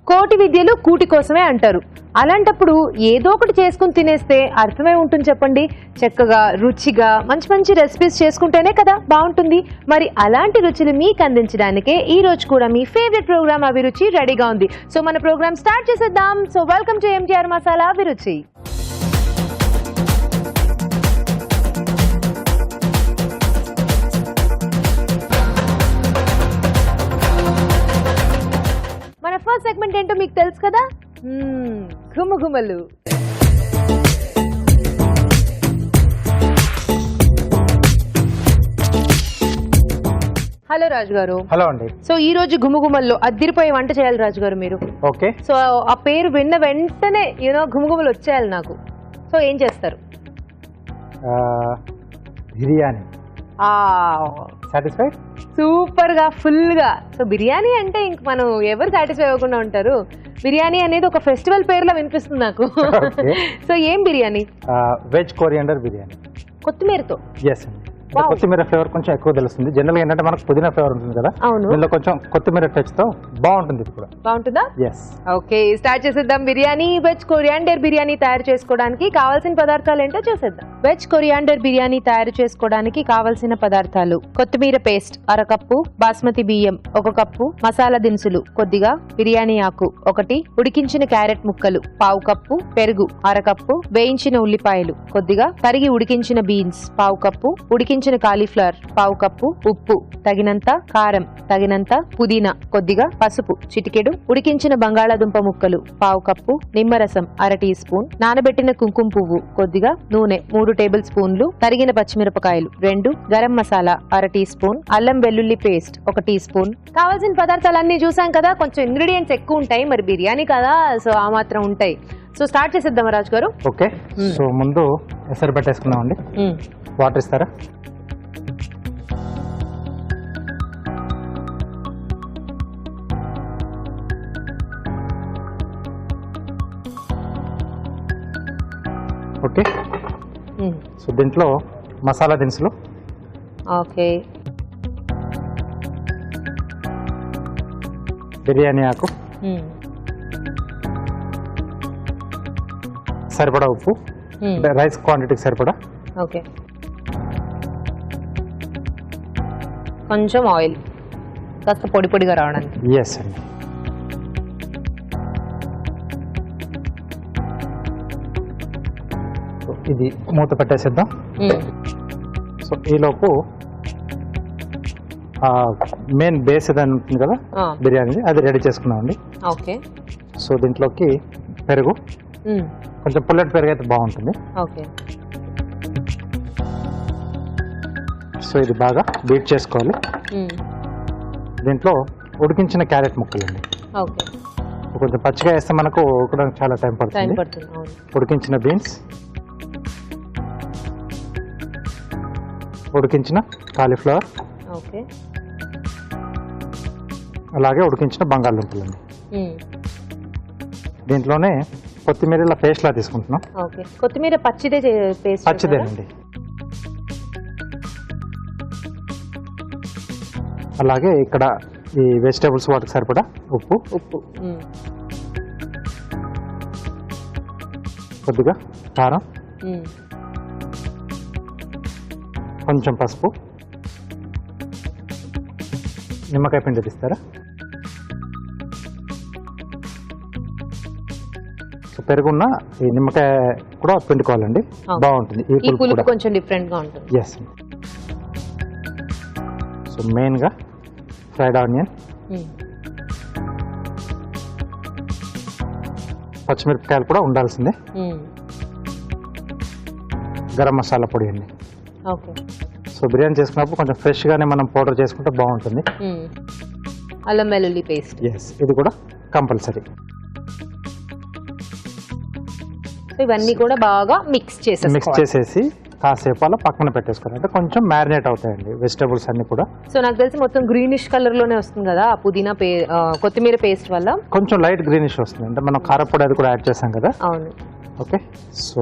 కోటి విద్యలు కూటి కోసమే అంటారు. అలాంటప్పుడు ఏదో ఒకటి చేసుకుని తినేస్తే అర్థమే ఉంటుంది చెప్పండి. చక్కగా రుచిగా మంచి మంచి రెసిపీస్ చేసుకుంటేనే కదా బాగుంటుంది. మరి అలాంటి రుచులు మీకు అందించడానికే ఈ రోజు కూడా మీ ఫేవరెట్ ప్రోగ్రామ్ అభిరుచి రెడీగా ఉంది. సో మన ప్రోగ్రామ్ స్టార్ట్ చేసేద్దాం. So welcome to MTR masala అభిరుచి. మన ఫస్ట్ సెగ్మెంట్ ఏంటో మీకు తెలుసు కదా, గుమగుమలు. హలో రాజు గారు. హలో అండి. సో ఈ రోజు గుమగుమల్లో అద్దిరిపోయే వంట చేయాలి రాజు గారు మీరు. ఓకే. సో ఆ పేరు విన్న వెంటనే గుమగుమలు వచ్చేయాలి నాకు. సో ఏం చేస్తారు? బిర్యానీ. సాటిస్ఫైడ్? సూపర్ గా, ఫుల్ గా. సో బిర్యానీ అంటే ఇంక మనం ఎవరు సాటిస్ఫై అవ్వకుండా ఉంటారు. బిర్యానీ అనేది ఒక ఫెస్టివల్ పేరులో వినిపిస్తుంది నాకు. సో ఏం బిర్యానీ? వెజ్ కొరియాండర్ బిర్యానీ, కొత్తిమీరతో. ఎస్ అండి. కొత్తిమీర ఫ్లేవర్ కొంచెం ఎక్కువ తెలుస్తుంది. జనరల్ గా ఏంటంటే మనకు పుదీనా ఫ్లేవర్ ఉంటుంది కదా, దీనిలో కొంచెం కొత్తిమీర టచ్ తో బాగుంటుంది. ఇది కూడా బాగుంటుందా? ఎస్. ఓకే, స్టార్ట్ చేసేద్దాం. బిర్యానీ వెజ్ కొరియాండర్ బిర్యానీ తయారు చేసుకోవడానికి కావాల్సిన పదార్థాలు ఏంటో చూసేద్దాం. వెజ్ కొరియాండర్ బిర్యానీ తయారు చేసుకోవడానికి కావాల్సిన పదార్థాలు: కొత్తిమీర పేస్ట్ అర కప్పు, బాస్మతి బియ్యం 1 కప్పు, మసాలా దినుసులు కొద్దిగా, బిర్యానీ ఆకు 1, ఉడికించిన క్యారెట్ ముక్కలు 1/2 కప్పు, పెరుగు అర కప్పు, వేయించిన ఉల్లిపాయలు కొద్దిగా, తరిగి ఉడికించిన బీన్స్ 1/2 కప్పు, ఉడికించిన కాలీఫ్లవర్ 1/2 కప్పు, ఉప్పు తగినంత, కారం తగినంత, పుదీనా కొద్దిగా, పసుపు చిటికెడు, ఉడికించిన బంగాళాదుంప ముక్కలు 1/2 కప్పు, నిమ్మరసం అర టీ స్పూన్, నానబెట్టిన కుంకుమ పువ్వు కొద్దిగా, నూనె 3 టేబుల్ స్పూన్లు, తరిగిన పచ్చిమిరపకాయలు 2, గరం మసాలా అర టీ స్పూన్, అల్లం వెల్లుల్లి పేస్ట్ 1 టీ స్పూన్. కావాల్సిన పదార్థాలన్నీ చూసాం కదా. కొంచెం ఇంగ్రీడియంట్స్ ఎక్కువ ఉంటాయి, మరి బిర్యానీ కదా, సో ఆ మాత్రం ఉంటాయి. సో స్టార్ట్ చేసేద్దాం రాజు గారు. ఓకే. సో ముందు ఎసరు పెట్టేసుకుందాం అండి. వాటర్ ఇస్తారా? ఓకే. సో దీంట్లో మసాలా దినుసులు. ఓకే. బిర్యానీ ఆకు, సరిపడా ఉప్పు, రైస్ క్వాంటిటీకి సరిపడా. ఓకే. కొంచెం ఆయిల్, కాస్త పొడి పొడిగా రావడానికి. ఎస్ అండి. ఇది మూత పెట్టేసేద్దాం. సో ఈలోపు మెయిన్ బేస్ ఏదైనా ఉంటుంది కదా బిర్యానీ, అది రెడీ చేసుకున్నామండి. ఓకే. సో దీంట్లోకి పెరుగు, కొంచెం పుల్లటి పెరుగు అయితే బాగుంటుంది. ఓకే. సో ఇది బాగా బీట్ చేసుకోవాలి. దీంట్లో ఉడికించిన క్యారెట్ ముక్కలండి. ఓకే. కొంచెం పచ్చిగా వేస్తే మనకు ఉడకడానికి చాలా టైం పడుతుంది. ఉడికించిన బీన్స్, ఉడికించిన కాలీఫ్లవర్, ఓకే, అలాగే ఉడికించిన బంగాళదుంపలండి. దీంట్లోనే కొత్తిమీర ఇలా పేస్ట్ లా తీసుకుంటున్నాం. ఓకే. కొత్తిమీర పచ్చిదేనండి. అలాగే ఇక్కడ ఈ వెజిటేబుల్స్ వాటికి సరిపడా ఉప్పు, కొద్దిగా కారం, కొంచెం పసుపు, నిమ్మకాయ పిండి తీస్తారా? సో పెరుగున్న ఈ నిమ్మకాయ కూడా పిండుకోవాలండి, బాగుంటుంది. ఈ పులుపు కొంచెం డిఫరెంట్ గా ఉంటుంది. ఎస్. సో మెయిన్ గా ఫ్రైడ్ ఆనియన్, పచ్చిమిరపకాయలు కూడా ఉండాల్సిందే. గరం మసాలా పొడి అండి. ఓకే. సో బిర్యానీ చేసుకున్నప్పుడు కొంచెం ఫ్రెష్ గానే మనం పౌడర్ చేసుకుంటే బాగుంటుంది. అల్లం వెల్లుల్లి పేస్ట్. ఎస్, ఇది కూడా కంపల్సరీ. ఇవన్నీ కూడా బాగా మిక్స్ చేసేసి కాసేపు అలా పక్కన పెట్టేసుకోవాలి. అంటే కొంచెం మ్యారినేట్ అవుతాయండి వెజిటబుల్స్ అన్ని కూడా. సో నాకు తెలిసి మొత్తం గ్రీనిష్ కలర్ లోనే వస్తుంది కదా పుదీనా కొత్తిమీర పేస్ట్ వల్ల. కొంచెం లైట్ గ్రీనిష్ వస్తుంది, అంటే మనం కారపొడి అది కూడా యాడ్ చేసాం కదా. అవును. ఓకే. సో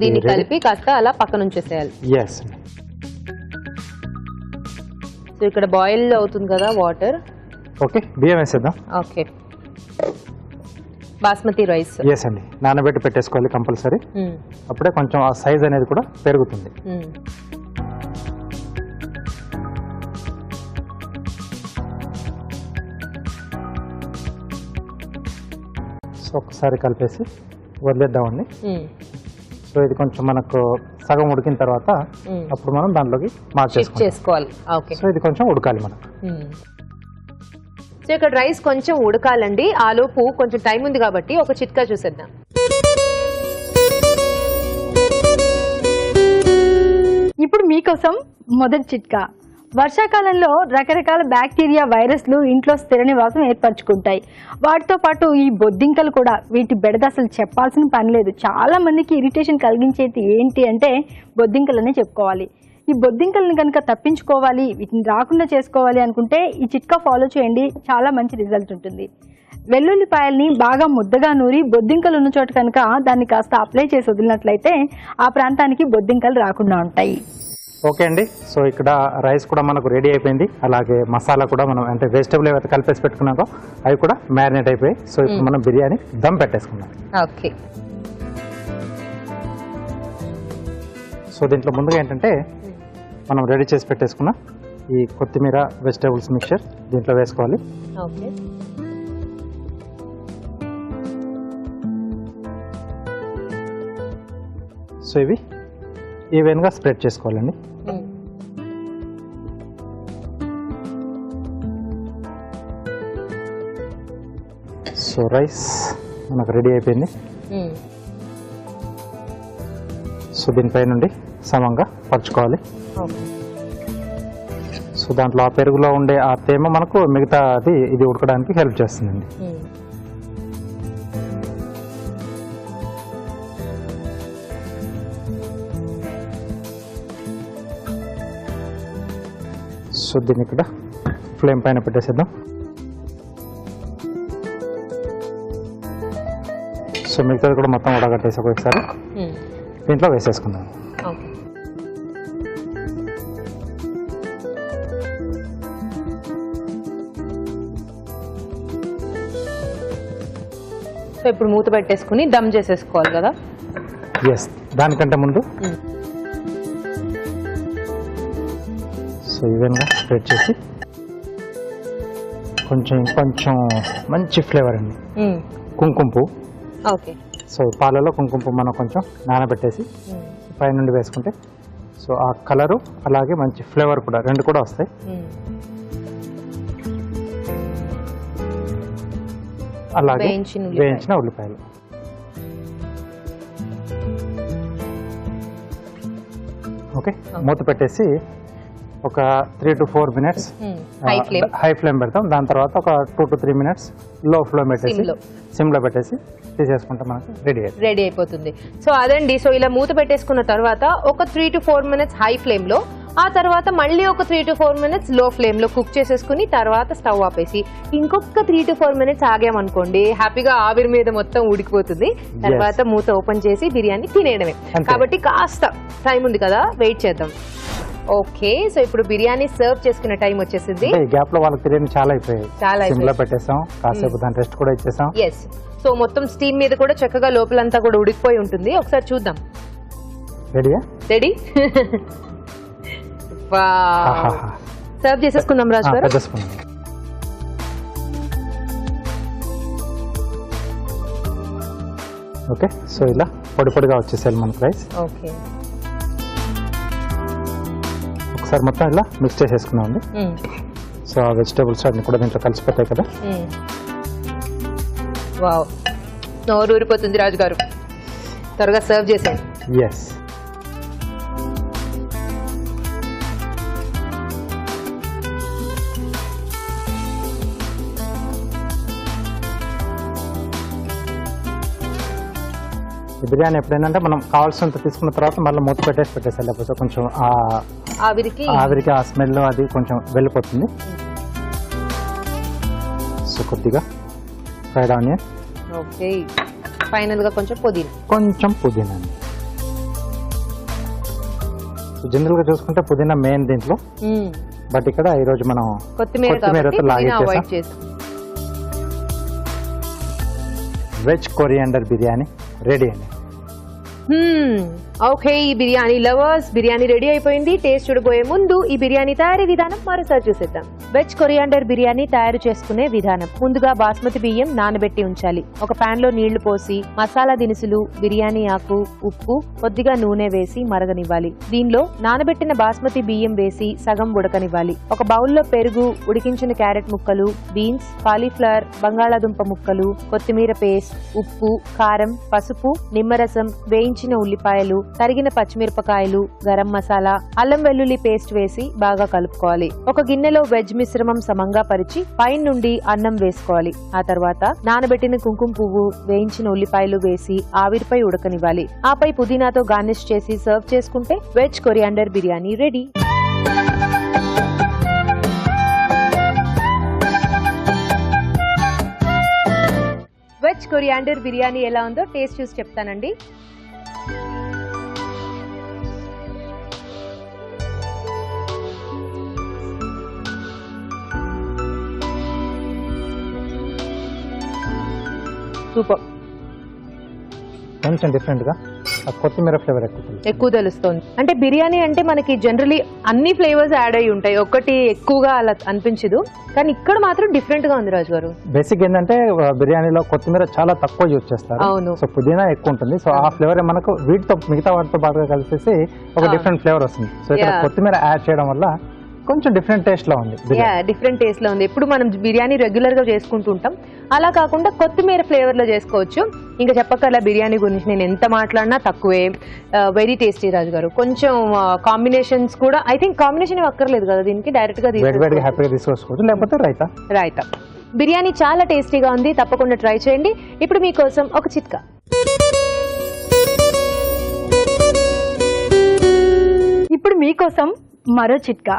దీన్ని కలిపి కాస్త అలా పక్కన ఉంచేసేయాలి. ఎస్. సో ఇక్కడ బాయిల్ అవుతుంది కదా వాటర్. ఓకే, బియ్యం వేసేద్దాం. Okay, basmati rice. ఎస్ అండి, నానబెట్టి పెట్టేసుకోవాలి కంపల్సరీ. అప్పుడే కొంచెం ఆ సైజ్ అనేది కూడా పెరుగుతుంది. సో ఒకసారి కలిపేసి వదిలేద్దామండి. సో ఇది కొంచెం మనకు సగం ఉడికిన తర్వాత అప్పుడు మనం దాంట్లోకి చేసుకోవాలి. ఓకే, సో ఇది కొంచెం ఉడకాలి మనకు. సో ఇక్కడ రైస్ కొంచెం ఉడకాలండి. ఆలోపు కొంచెం టైం ఉంది కాబట్టి ఒక చిట్కా చూసేద్దాం. ఇప్పుడు మీకోసం మొదటి చిట్కా. వర్షాకాలంలో రకరకాల బ్యాక్టీరియా, వైరస్లు ఇంట్లో స్థిర నివాసం ఏర్పరచుకుంటాయి. వాటితో పాటు ఈ బొద్దింకలు కూడా, వీటి బెడద అసలు చెప్పాల్సిన పని లేదు. చాలా మందికి ఇరిటేషన్ కలిగించేది ఏంటి అంటే బొద్దింకలనే చెప్పుకోవాలి. ఈ బొద్దింకల్ని కనుక తప్పించుకోవాలి, వీటిని రాకుండా చేసుకోవాలి అనుకుంటే ఈ చిట్కా ఫాలో చేయండి, చాలా మంచి రిజల్ట్ ఉంటుంది. వెల్లుల్లిపాయల్ని బాగా ముద్దగా నూరి బొద్దింకలు ఉన్న చోట కనుక దాన్ని కాస్త అప్లై చేసి వదిలినట్లయితే ఆ ప్రాంతానికి బొద్దింకలు రాకుండా ఉంటాయి. ఓకే అండి, సో ఇక్కడ రైస్ కూడా మనకు రెడీ అయిపోయింది. అలాగే మసాలా కూడా మనం అంటే వెజిటబుల్ ఏవైతే కలిపేసి పెట్టుకున్నాకో అవి కూడా మ్యారినేట్ అయిపోయాయి. సో ఇప్పుడు మనం బిర్యానీ దమ్ పెట్టేసుకున్నాం. ఓకే, సో దీంట్లో ముందుగా ఏంటంటే మనం రెడీ చేసి పెట్టేసుకున్న ఈ కొత్తిమీర వెజిటబుల్స్ మిక్చర్ దీంట్లో వేసుకోవాలి. ఓకే, సో ఇవి ఈవెన్గా స్ప్రెడ్ చేసుకోవాలండి. సో రైస్ మనకు రెడీ అయిపోయింది. సో దీనిపై నుండి సమంగా పరుచుకోవాలి. సో దాంట్లో ఆ పెరుగులో ఉండే ఆ తేమ మనకు మిగతాది ఇది ఉడకడానికి హెల్ప్ చేస్తుందండి. సో దీన్ని ఇక్కడ ఫ్లేమ్ పైన పెట్టేసేద్దాం. సో మిగతాది కూడా మొత్తం ఉడగట్టేసి ఒకసారి దీంట్లో వేసేసుకుందాం. సో ఇప్పుడు మూత పెట్టేసుకుని దమ్ చేసేసుకోవాలి కదా. ఎస్, దానికంటే ముందు సో ఈవెన్గా స్ప్రెడ్ చేసి కొంచెం మంచి ఫ్లేవర్ అండి కుంకుమ పువ్వు. ఓకే, సో పాలలో కుంకుమ పువ్వు మనం కొంచెం నానబెట్టేసి పై నుండి వేసుకుంటే సో ఆ కలరు అలాగే మంచి ఫ్లేవర్ కూడా రెండు కూడా వస్తాయి. అలాగే వేయించిన ఉల్లిపాయలు. ఓకే, మూత పెట్టేసి ఒక 3 to 4 minutes హై ఫ్లేమ్ పెడతాం. దాని తర్వాత ఒక 2 to 3 minutes లో ఫ్లేమ్ పెట్టేసి సిమ్లో పెట్టేసి తీసేసుకుంటే మనకు రెడీ అయిపోతుంది. సో అదండి, సో ఇలా మూత పెట్టేసుకున్న తర్వాత ఒక 3 to 4 minutes హై ఫ్లేమ్లో, ఆ తర్వాత మళ్ళీ ఒక 3 to 4 minutes లో ఫ్లేమ్లో కుక్ చేసేసుకుని తర్వాత స్టవ్ ఆపేసి ఇంకొక 3 to 4 minutes ఆగామనుకోండి, హ్యాపీగా ఆవిరి మీద మొత్తం ఉడికిపోతుంది. తర్వాత మూత ఓపెన్ చేసి బిర్యానీ తినేయడమే. కాబట్టి కాస్త టైం ఉంది కదా, వెయిట్ చేద్దాం. ఓకే, సో ఇప్పుడు బిర్యానీ సర్వ్ చేసుకునే టైం వచ్చేసింది. ఈ గ్యాప్ లో వాళ్ళకి బిర్యానీ చాలా అయిపోయాయి. సిమ్లో పెట్టేసాం, కాసేపు దాని రెస్ట్ కూడా ఇచ్చేసాం. ఎస్, సో మొత్తం స్టీమ్ మీద కూడా చక్కగా లోపలంతా కూడా ఉడికిపోయి ఉంటుంది. ఒకసారి చూద్దాం. రెడీయా? రెడీ. సర్వ్ చేసేసుకుందాం రాజు గారు. ఓకే, సో ఇలా పొడి పొడిగా వచ్చేసాయి మనకు రైస్. ఓకే, ఒకసారి మొత్తం ఇలా మిక్స్ చేసేసుకున్నామండి. సో ఆ వెజిటేబుల్స్ అన్ని కూడా దీంట్లో కలిసిపోతాయి కదా. వావ్, నోరు ఊరిపోతుంది రాజు గారు. త్వరగా సర్వ్ చేసేయండి. ఎస్, బిర్యానీ ఎప్పుడైందంటే మనం కావాల్సినంత తీసుకున్న తర్వాత మళ్ళీ మూత పెట్టేసేయాలి. లేకపోతే కొంచెం ఆవిరికి ఆ స్మెల్ అది కొంచెం వెళ్ళిపోతుంది. సో కొద్దిగా ఫ్రైడ్ ఆనియన్, ఓకే, ఫైనల్ గా కొంచెం పుదీనా అండి. జనరల్ గా చూసుకుంటే పుదీనా మెయిన్ దీంట్లో. బట్ ఇక్కడ ఈరోజు మనం కొత్తిమీరతో అవాయిడ్ లాగేసేసాం. చేసాం. వెజ్ కొరియాండర్ బిర్యానీ రెడీ అండి. ఓకే, ఈ బిర్యానీ లవర్స్ బిర్యానీ రెడీ అయిపోయింది. టేస్ట్ చూడబోయే ముందు ఈ బిర్యానీ తయారీ విధానం మరోసారి చూసేద్దాం. వెజ్ కొరియాండర్ బిర్యానీ తయారు చేసుకునే విధానం. ముందుగా బాస్మతి బియ్యం నానబెట్టి ఉంచాలి. ఒక పాన్ లో నీళ్లు పోసి మసాలా దినుసులు, బిర్యానీ ఆకు, ఉప్పు, కొద్దిగా నూనె వేసి మరగనివ్వాలి. దీనిలో నానబెట్టిన బాస్మతి బియ్యం వేసి సగం ఉడకనివ్వాలి. ఒక బౌల్లో పెరుగు, ఉడికించిన క్యారెట్ ముక్కలు, బీన్స్, కాలీఫ్లవర్, బంగాళాదుంప ముక్కలు, కొత్తిమీర పేస్ట్, ఉప్పు, కారం, పసుపు, నిమ్మరసం, వేయించిన ఉల్లిపాయలు, తరిగిన పచ్చిమిరపకాయలు, గరం మసాలా, అల్లం వెల్లుల్లి పేస్ట్ వేసి బాగా కలుపుకోవాలి. ఒక గిన్నెలో వెజ్ మిశ్రమం సమంగా పరిచి పైన నుండి అన్నం వేసుకోవాలి. ఆ తర్వాత నానబెట్టిన కుంకుమ పువ్వు, వేయించిన ఉల్లిపాయలు వేసి ఆవిరిపై ఉడకనివ్వాలి. ఆపై పుదీనాతో గార్నిష్ చేసి సర్వ్ చేసుకుంటే veg coriander biryani ready. Veg coriander biryani ఎలా ఉందో టేస్ట్ చూసి చెప్తానండి. సూపర్. కొంచెం డిఫరెంట్ గా కొత్తిమీర ఫ్లేవర్ ఎక్కువ తెలుస్తుంది. అంటే బిర్యానీ అంటే మనకి జనరలీ అన్ని ఫ్లేవర్స్ యాడ్ అయి ఉంటాయి, ఒకటి ఎక్కువగా అలా అనిపించదు. కానీ ఇక్కడ మాత్రం డిఫరెంట్ గా ఉంది రాజు గారు. బేసిక్ ఏంటంటే బిర్యానీలో కొత్తిమీర చాలా తక్కువ యూజ్ చేస్తారు. అవును. సో పుదీనా ఎక్కువ ఉంటుంది. సో ఆ ఫ్లేవర్ మనకు వీటితో మిగతా వాటితో బాగా కలిసేసి ఒక డిఫరెంట్ ఫ్లేవర్ వస్తుంది. సో ఇక్కడ కొత్తిమీర యాడ్ చేయడం వల్ల కొంచెం డిఫరెంట్ టేస్ట్ లో ఉంది. డిఫరెంట్ టేస్ట్ లో ఉంది. ఎప్పుడు మనం బిర్యానీ రెగ్యులర్ గా చేసుకుంటూ ఉంటాం, అలా కాకుండా కొత్తిమీర ఫ్లేవర్ లో చేసుకోవచ్చు. ఇంకా చెప్పక్కర్లా బిర్యానీ గురించి నేను ఎంత మాట్లాడినా తక్కువే. వెరీ టేస్టీ రాజు గారు. కొంచెం కాంబినేషన్స్ కూడా ఐ థింక్ కాంబినేషన్ అక్కర్లేదు కదా దీనికి, డైరెక్ట్ గా హ్యాపీగా తీసుకోవచ్చు. లేకపోతే రైతా. బిర్యానీ చాలా టేస్టీగా ఉంది, తప్పకుండా ట్రై చేయండి. ఇప్పుడు మీకోసం ఒక చిట్కా. ఇప్పుడు మీకోసం మరో చిట్కా.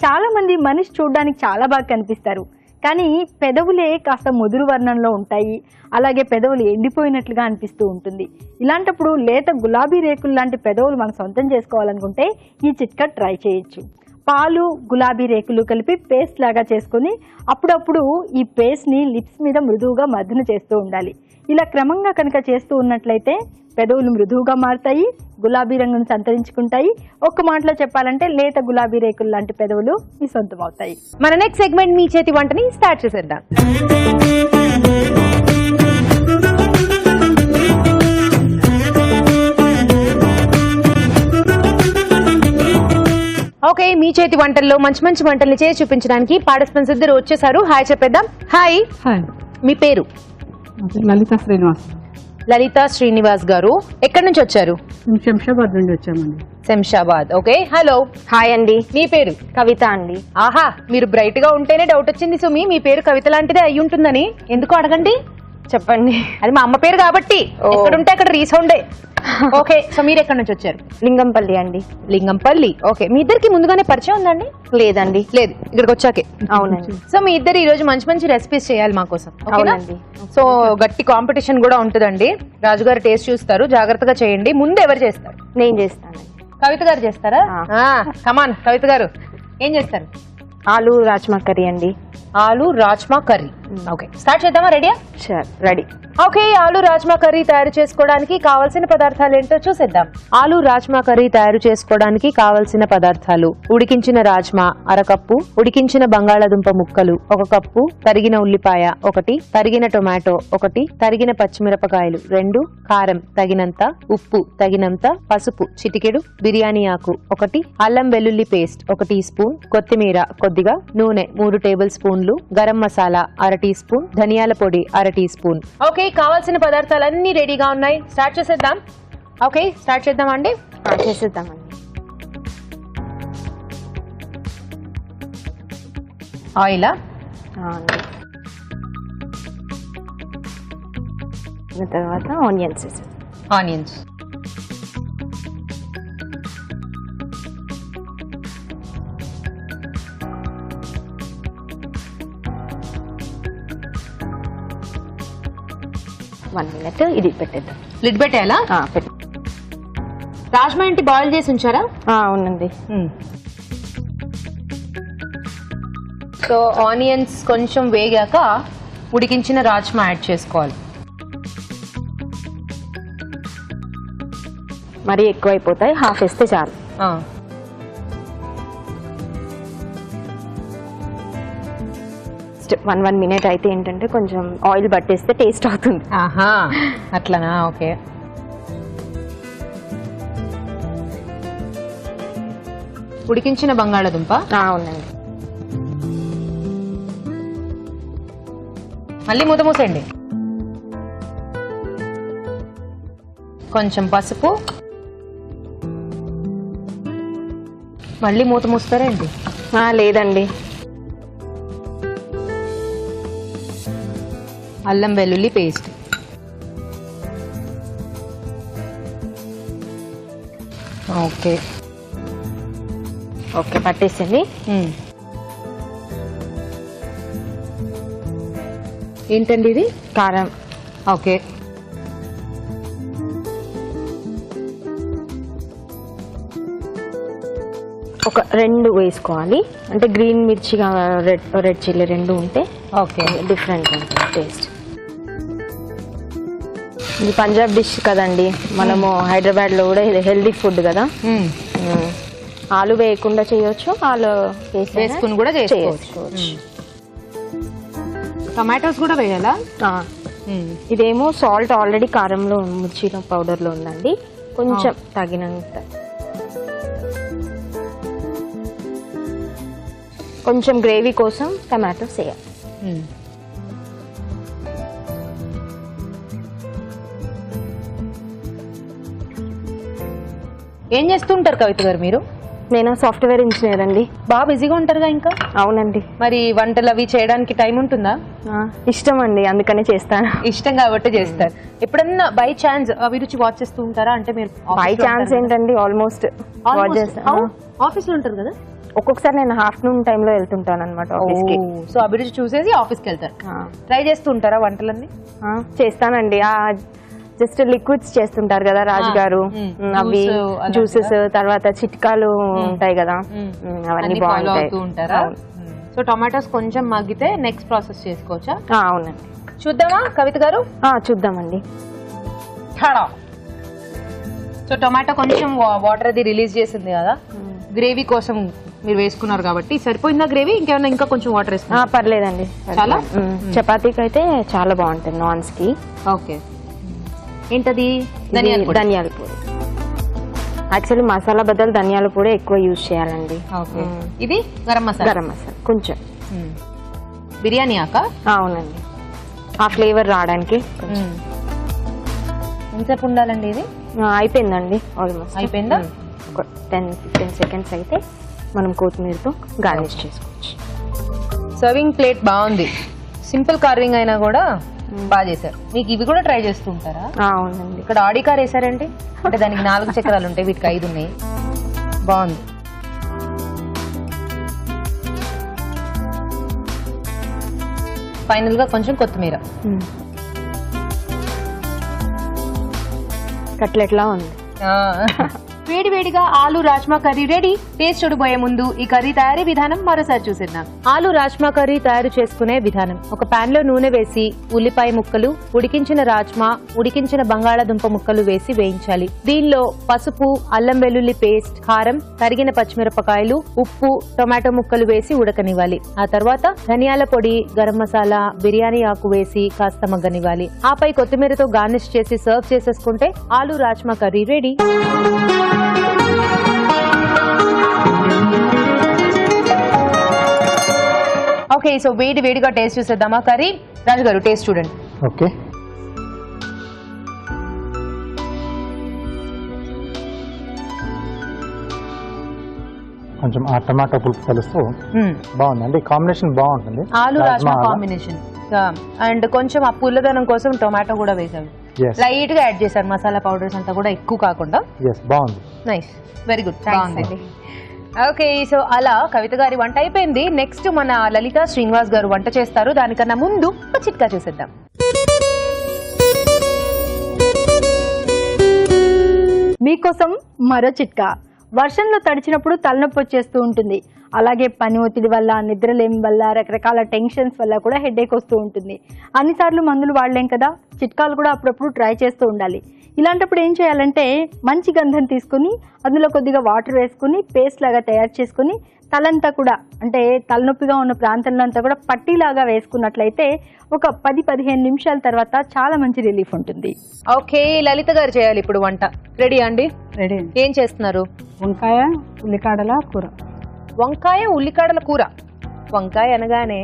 చాలా మంది మనిషి చూడడానికి చాలా బాగా కనిపిస్తారు, కానీ పెదవులే కాస్త ముదురు వర్ణంలో ఉంటాయి. అలాగే పెదవులు ఎండిపోయినట్లుగా అనిపిస్తూ ఉంటుంది. ఇలాంటప్పుడు లేత గులాబీ రేకులు లాంటి పెదవులు మనం సొంతం చేసుకోవాలనుకుంటే ఈ చిట్కా ట్రై చేయొచ్చు. పాలు, గులాబీ రేకులు కలిపి పేస్ట్ లాగా చేసుకుని అప్పుడప్పుడు ఈ పేస్ట్ని లిప్స్ మీద మృదువుగా మర్దన చేస్తూ ఉండాలి. ఇలా క్రమంగా కనుక చేస్తూ ఉన్నట్లయితే పెదవులు మృదువుగా మారుతాయి, గులాబీ రంగును సంతరించుకుంటాయి. ఒక్క మాటలో చెప్పాలంటే లేత గులాబీ రేకులు లాంటి పెదవులు మీ సొంతం అవుతాయి. మన నెక్స్ట్ సెగ్మెంట్ మీ చేతి వంటని స్టార్ట్ చేసేద్దాం. ఓకే, మీ చేతి వంటల్లో మంచి మంచి వంటల్ని చేసి చూపించడానికి పార్టిసిపెంట్స్ ఇద్దరు వచ్చేసారు. హాయ్ చెప్పేద్దాం. హాయ్. మీ పేరు? లలిత శ్రీనివాస్. లలిత శ్రీనివాస్ గారు ఎక్కడి నుంచి వచ్చారు? శంషాబాద్ నుండి వచ్చామండి. శంషాబాద్. ఓకే. హలో. హాయ్ అండి. మీ పేరు? కవిత అండి. ఆహా, మీరు బ్రైట్ గా ఉంటేనే డౌట్ వచ్చింది సుమి, మీ పేరు కవిత లాంటిదే అయి ఉంటుందని. ఎందుకు అడగండి. చెప్పండి. అది మా అమ్మ పేరు కాబట్టి ఎక్కడుంటే అక్కడ రీసౌండే. ఓకే, సో మీరు ఎక్కడి నుంచి వచ్చారు? లింగంపల్లి అండి. లింగంపల్లి. ఓకే, మీ ఇద్దరికి ముందుగానే పరిచయం ఉందండి? లేదండి. లేదు, ఇక్కడికి వచ్చాకే. అవునండి. సో మీ ఇద్దరు ఈ రోజు మంచి మంచి రెసిపీస్ చేయాలి మా కోసం. అవునండి. సో గట్టి కాంపిటీషన్ కూడా ఉంటుందండి. రాజుగారు టేస్ట్ చూస్తారు, జాగ్రత్తగా చేయండి. ముందు ఎవరు చేస్తారు? నేను చేస్తానండి. కవిత గారు చేస్తారా? కమాన్ కవిత గారు, ఏం చేస్తారు? ఆలు రాజ్మా కర్రీ అండి. ఆలు రాజ్మా కర్రీ. ఓకే, స్టార్ట్ చేద్దామా? రెడీయా? Sure, ready. ఓకే, ఆలు రాజ్మా కర్రీ తయారు చేసుకోవడానికి కావాల్సిన పదార్థాలు ఏంటో చూసేద్దాం. ఆలు రాజ్మా కర్రీ తయారు చేసుకోవడానికి కావలసిన పదార్థాలు: ఉడికించిన రాజ్మా అరకప్పు, ఉడికించిన బంగాళాదుంప ముక్కలు 1 కప్పు, తరిగిన ఉల్లిపాయ 1, తరిగిన టొమాటో 1, తరిగిన పచ్చిమిరపకాయలు 2, కారం తగినంత, ఉప్పు తగినంత, పసుపు చిటికెడు, బిర్యానీ ఆకు 1, అల్లం వెల్లుల్లి పేస్ట్ 1 టీ స్పూన్, కొత్తిమీర కొద్దిగా, నూనె 3 టేబుల్ స్పూన్లు, గరం మసాలా 1 టీ స్పూన్, ధనియాల పొడి 1 టీ స్పూన్. ఓకే, కావాల్సిన పదార్థాలన్నీ రెడీగా ఉన్నాయి. స్టార్ట్ చేసేద్దాం. ఓకే, స్టార్ట్ చేద్దామండి. చేసేద్దామండి. ఆయిలా? తర్వాత ఆనియన్స్ వేసేద్దాం. ఆనియన్స్. వన్ మినిట్ ఇది పెట్టేద్దాం. లిడ్ పెట్టేయాలా? రాజ్మా ఏంటి బాయిల్ చేసి ఉంచారా? అవునండి. సో ఆనియన్స్ కొంచెం వేగాక ఉడికించిన రాజ్మా యాడ్ చేసుకోవాలి. మరీ ఎక్కువ అయిపోతాయి, హాఫ్ వేస్తే చాలు. 1 minute అయితే ఏంటంటే కొంచెం ఆయిల్ పట్టేస్తే టేస్ట్ అవుతుంది. ఆహా అట్లనా, ఓకే. ఉడికించిన బంగాళదుంప అవునండి. మళ్ళీ మూత మూసేయండి. కొంచెం పసుపు, మళ్ళీ మూత మూస్తారేంటి? లేదండి. అల్లం వెల్లుల్లి పేస్ట్, ఓకే ఓకే పట్టేసింది. ఏంటండి ఇది? కారం. ఓకే. ఒక 2 వేసుకోవాలి, అంటే గ్రీన్ మిర్చి రెడ్ చిల్లీ 2 ఉంటే ఓకే డిఫరెంట్ ఉంటుంది టేస్ట్. ఇది పంజాబ్ డిష్ కదండి, మనము హైదరాబాద్లో కూడా ఇది హెల్దీ ఫుడ్ కదా. ఆలు వేయకుండా చేయొచ్చు, ఆలు వేసుకుని కూడా చేసుకోవచ్చు. టమాటోస్ కూడా వేయాలా? ఇదేమో సాల్ట్ ఆల్రెడీ కారంలో మిర్చి పౌడర్లో ఉందండి, కొంచెం తగినంత. కొంచెం గ్రేవీ కోసం టమాటోస్ వేయాలి. ఏం చేస్తుంటారు కవిత గారు మీరు? నేను సాఫ్ట్వేర్ ఇంజనీర్ అండి. బాగా బిజీగా ఉంటారుగా ఇంకా. అవునండి. మరి వంటలు అవి చేయడానికి టైం ఉంటుందా? ఇష్టం అండి, అందుకనే చేస్తాను. ఇష్టం కాబట్టి చేస్తారు. ఎప్పుడన్నా బై ఛాన్స్ అభిరుచి వాచ్ చేస్తూ ఉంటారా? అంటే మీరు బై ఛాన్స్ ఏంటండి, ఆల్మోస్ట్ ఆఫీస్ లో ఉంటారు కదా. ఒక్కొక్కసారి నేను ఆఫ్టర్నూన్ టైంలో వెళ్తుంటాను అనమాట ఆఫీస్ కి. సో అభిరుచి చూసేసి ఆఫీస్కి వెళ్తారు. ట్రై చేస్తూ ఉంటారా వంటలన్నీ? చేస్తానండి. జస్ట్ లిక్విడ్స్ చేస్తుంటారు కదా రాజు గారు, అవి జ్యూసెస్, తర్వాత చిట్కాలు ఉంటాయి కదా, అవన్నీ బాగుంటాయి. సో టొమాటోస్ కొంచెం మగ్గితే నెక్స్ట్ ప్రాసెస్ చేసుకోవచ్చా? అవునండి. చూద్దామా కవిత గారు? చూద్దామండి. సో టొమాటో కొంచెం వాటర్ అది రిలీజ్ చేసింది కదా, గ్రేవీ కోసం మీరు వేసుకున్నారు కాబట్టి సరిపోయిందా గ్రేవీ? ఇంకేమన్నా ఇంకా కొంచెం వాటర్ వేసుకున్నా? పర్లేదండి, చాలా. చపాతీకి అయితే చాలా బాగుంటుంది, నాన్స్ కి. ఓకే. ఏంటది? ధనియాల పొడి. యాక్చువల్లీ మసాలా బదులు ధనియాల పొడి ఎక్కువ యూజ్ చేయాలండి. ఇది గరం మసాలా. గరం మసాలా కొంచెం. బిర్యానీ ఆక? అవునండి, ఆ ఫ్లేవర్ రావడానికి. ఎంతసేపు ఉండాలండి ఇది? అయిపోయిందండి, ఆల్మోస్ట్ అయిపోయిందా? ఒక 10-15 seconds అయితే మనం కొత్తిమీరతో గార్నిష్ చేసుకోవచ్చు. సర్వింగ్ ప్లేట్ బాగుంది, సింపుల్ కార్వింగ్ అయినా కూడా బాగా చేశారు. మీకు ఇవి కూడా ట్రై చేస్తూ ఉంటారా? అవునండి. ఇక్కడ ఆడి కార్ వేసారంటే, అంటే దానికి 4 చక్రాలు ఉంటాయి, వీటికి 5 ఉన్నాయి. బాగుంది. ఫైనల్ గా కొంచెం కొత్తిమీర. కట్లెట్లా ఉంది. వేడి వేడిగా ఆలు రాజ్మా కర్రీ రెడీ. టేస్ట్ చూడబోయే ముందు ఈ కర్రీ తయారీ విధానం మరోసారి చూసేద్దాం. ఆలు రాజ్మా కర్రీ తయారు చేసుకునే విధానం: ఒక పాన్ లో నూనె వేసి ఉల్లిపాయ ముక్కలు, ఉడికించిన రాజ్మా, ఉడికించిన బంగాళాదుంప ముక్కలు వేసి వేయించాలి. దీనిలో పసుపు, అల్లం వెల్లుల్లి పేస్ట్, కారం, తరిగిన పచ్చిమిరపకాయలు, ఉప్పు, టొమాటో ముక్కలు వేసి ఉడకనివ్వాలి. ఆ తర్వాత ధనియాల పొడి, గరం మసాలా, బిర్యానీ ఆకు వేసి కాస్త మగ్గనివ్వాలి. ఆపై కొత్తిమీరతో గార్నిష్ చేసి సర్వ్ చేసేసుకుంటే ఆలు rajma curry ready. Okay, so వేడి వేడిగా టేస్ట్ చూసేద్దామా కర్రీ? రాజు గారు టేస్ట్ చూడండి. ఓకే. కొంచెం ఆ టమాటో పులుపు కలుస్తూ బాగుందండి, కాంబినేషన్ బాగుంటుంది. ఆలు రాజ్మా కాంబినేషన్ అండ్ కొంచెం ఆ పుల్లదనం కోసం టొమాటో కూడా వేసాను, లైట్ గా యాడ్ చేశారు. మసాలా పౌడర్స్ అంతా కూడా ఎక్కువ కాకుండా. బాగుంది. నైస్, వెరీ గుడ్, బాగుంది. ఓకే, సో అలా కవిత గారి వంట అయిపోయింది. నెక్స్ట్ మన లలిత శ్రీనివాస్ గారు వంట చేస్తారు. దానికన్నా ముందు ఒక చిట్కా చూసేద్దాం. మీకోసం మరో చిట్కా. వర్షంలో తడిచినప్పుడు తలనొప్పి వచ్చేస్తూ ఉంటుంది. అలాగే పని ఒత్తిడి వల్ల, నిద్రలేమి వల్ల, రకరకాల టెన్షన్స్ వల్ల కూడా హెడేక్ వస్తూ ఉంటుంది. అన్నిసార్లు మందులు వాడలేం కదా, చిట్కాలు కూడా అప్పుడప్పుడు ట్రై చేస్తూ ఉండాలి. ఇలాంటప్పుడు ఏం చేయాలంటే మంచి గంధం తీసుకుని అందులో కొద్దిగా వాటర్ వేసుకుని పేస్ట్ లాగా తయారు చేసుకుని తలంతా కూడా, అంటే తలనొప్పిగా ఉన్న ప్రాంతంలో అంతా కూడా పట్టీలాగా వేసుకున్నట్లయితే ఒక 10-15 నిమిషాల తర్వాత చాలా మంచి రిలీఫ్ ఉంటుంది. ఓకే, లలిత గారు చేయాలి ఇప్పుడు వంట. రెడీ అండి? రెడీ. ఏం చేస్తున్నారు? వంకాయ ఉల్లికాడల కూర. వంకాయ ఉల్లికాడల కూర. వంకాయ అనగానే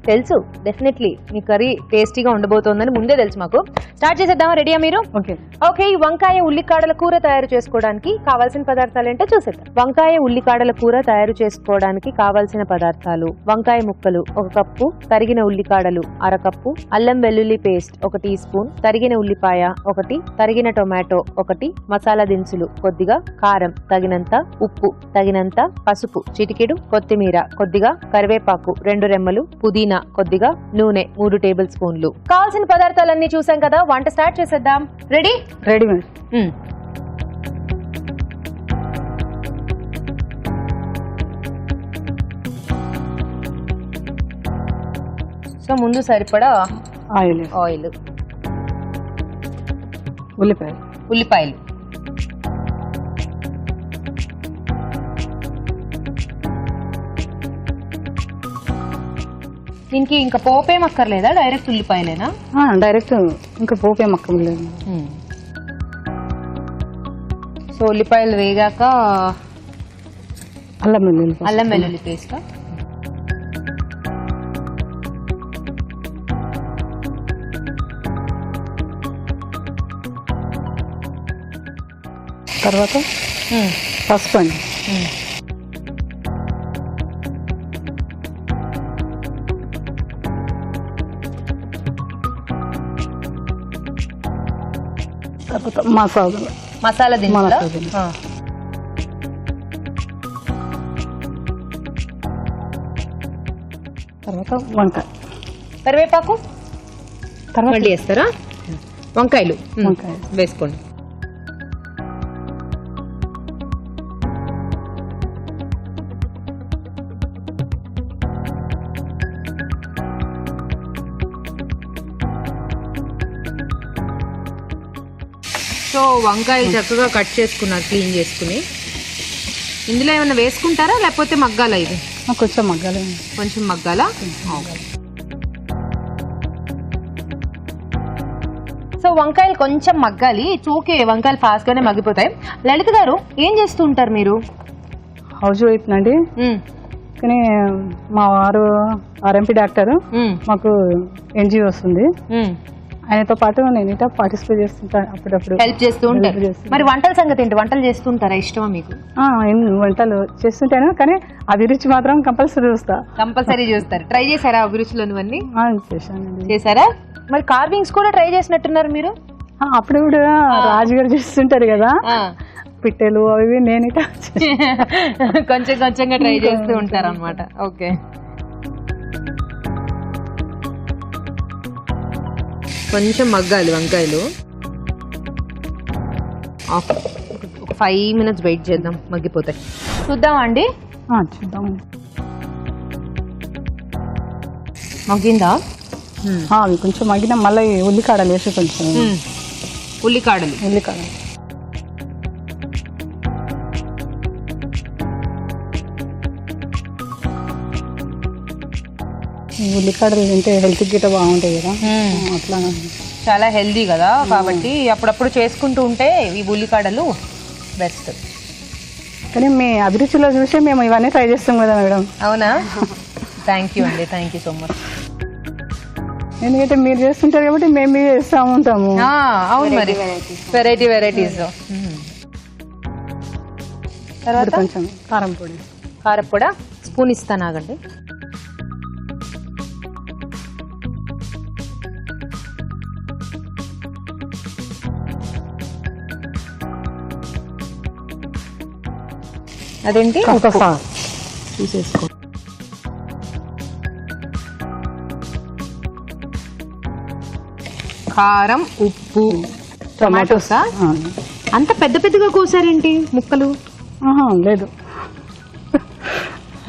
తెలుసు డెఫినెట్లీ మీ కర్రీ టేస్టీగా ఉండబోతోందని ముందే తెలుసు మాకు. స్టార్ట్ చేసేద్దామా? రెడీయా మీరు? ఓకే. ఓకే, ఈ వంకాయ ఉల్లికాడల కూర తయారు చేసుకోవడానికి కావాల్సిన పదార్థాలు ఏంటో చూసేద్దాం. వంకాయ ఉల్లికాడల కూర తయారు చేసుకోవడానికి కావాల్సిన పదార్థాలు: వంకాయ ముక్కలు 1 కప్పు, తరిగిన ఉల్లికాడలు 1/2 కప్పు, అల్లం వెల్లుల్లి పేస్ట్ 1 టీ స్పూన్, తరిగిన ఉల్లిపాయ 1, తరిగిన టొమాటో 1, మసాలా దినుసులు కొద్దిగా, కారం తగినంత, ఉప్పు తగినంత, పసుపు చిటికెడు, కొత్తిమీర కొద్దిగా, కరివేపాకు 2 రెమ్మలు, పుదీనా కొద్దిగా, నూనె 3 టేబుల్ స్పూన్లు. కావాల్సిన పదార్థాలన్నీ చూసాం కదా, వంట స్టార్ట్ చేసేద్దాం. రెడీ? Ready madam. సో ముందు సరిపడా ఆయిల్, ఆయిల్, ఉల్లిపాయ, ఉల్లిపాయలు, దీనికి ఇంకా పోపేం అక్కర్లేదా, డైరెక్ట్ ఉల్లిపాయలేనా? డైరెక్ట్ ఇంకా పోపేం అక్కర్లేదు. సో ఉల్లిపాయలు వేగాక అల్లం వెల్లుల్లి, అల్లం వెల్లుల్లి పేస్ట్, తర్వాత పసుపు అండి, తర్వాత మసాలా దినుసులు, తర్వాత వంకాయ, కరివేపాకు తర్వాత మళ్ళీ వేస్తారా? వంకాయలు వంకాయ వేసుకోండి. సో వంకాయలు చక్కగా కట్ చేసుకున్నారు, క్లీన్ చేసుకుని. ఇందులో ఏమైనా వేసుకుంటారా లేకపోతే మగ్గాలా? ఇది కొంచెం మగ్గాలి, కొంచెం మగ్గాలా? సో వంకాయలు కొంచెం మగ్గాలి. ఓకే, వంకాయలు ఫాస్ట్ గానే మగ్గిపోతాయి. లలిత గారు ఏం చేస్తూ ఉంటారు మీరు? హౌస్ వైఫ్ నండి, కానీ మా వారు ఆర్ఎంపీ డాక్టర్, మాకు ఎన్జిఓ వస్తుంది, ఆయనతో పాటు నేను ఇట్లా పార్టిసిపేట్ చేస్తుంటాను, అప్పుడప్పుడు హెల్ప్ చేస్తూ ఉంటారు. మరి వంటల సంగతి ఏంటి? వంటలు చేస్తుంటారా? ఇష్టమా మీకు? వంటలు చేస్తుంటాను, కానీ అభిరుచి మాత్రం కంపల్సరీ చూస్తా. కంపల్సరీ చూస్తారు. ట్రై చేశారా అభిరుచిలోనివన్నీ? చేశానండి. చేశారా? మరి కార్వింగ్స్ కూడా ట్రై చేసినట్టున్నారు మీరు. అప్పుడు కూడా రాజుగారు చేస్తుంటారు కదా పిట్టెలు అవి, నేను ఇట్లా కొంచెం కొంచెంగా ట్రై చేస్తూ ఉంటారు అనమాట. ఓకే, కొంచెం మగ్గాలి వంకాయలు. ఒక 5 minutes వెయిట్ చేద్దాం, మగ్గిపోతాయి. చూద్దామా అండి? చూద్దామండి. మగ్గిందా? అవి కొంచెం మగ్గిన మళ్ళీ ఉల్లికాడలు వేసి కొంచెం ఉల్లికాడలు ఉల్లికాడలు తింటే హెల్త్ గిట్ట బాగుంటాయి కదా, అట్లా చాలా హెల్దీ కదా, కాబట్టి అప్పుడప్పుడు చేసుకుంటూ ఉంటే ఈ ఉల్లికాడలు బెస్ట్. కానీ మీ అభిరుచిలో చూసి మేము ఇవన్నీ ట్రై చేస్తాం కదా మేడం. అవునా? థ్యాంక్ యూ అండి, థ్యాంక్ యూ సో మచ్. ఎందుకంటే మీరు చేస్తుంటారు కాబట్టి మేము చేస్తూ ఉంటాము. అవును, మరి వెరైటీస్. తర్వాత కొంచెం కారం పొడి, కారపొడి స్పూన్ ఇస్తాను, ఆగండి. అదేంటి? చూసేసుకో. కారం, ఉప్పు, టమాటోసా? అంత పెద్ద పెద్దగా కోసారేంటి ముక్కలు? లేదు,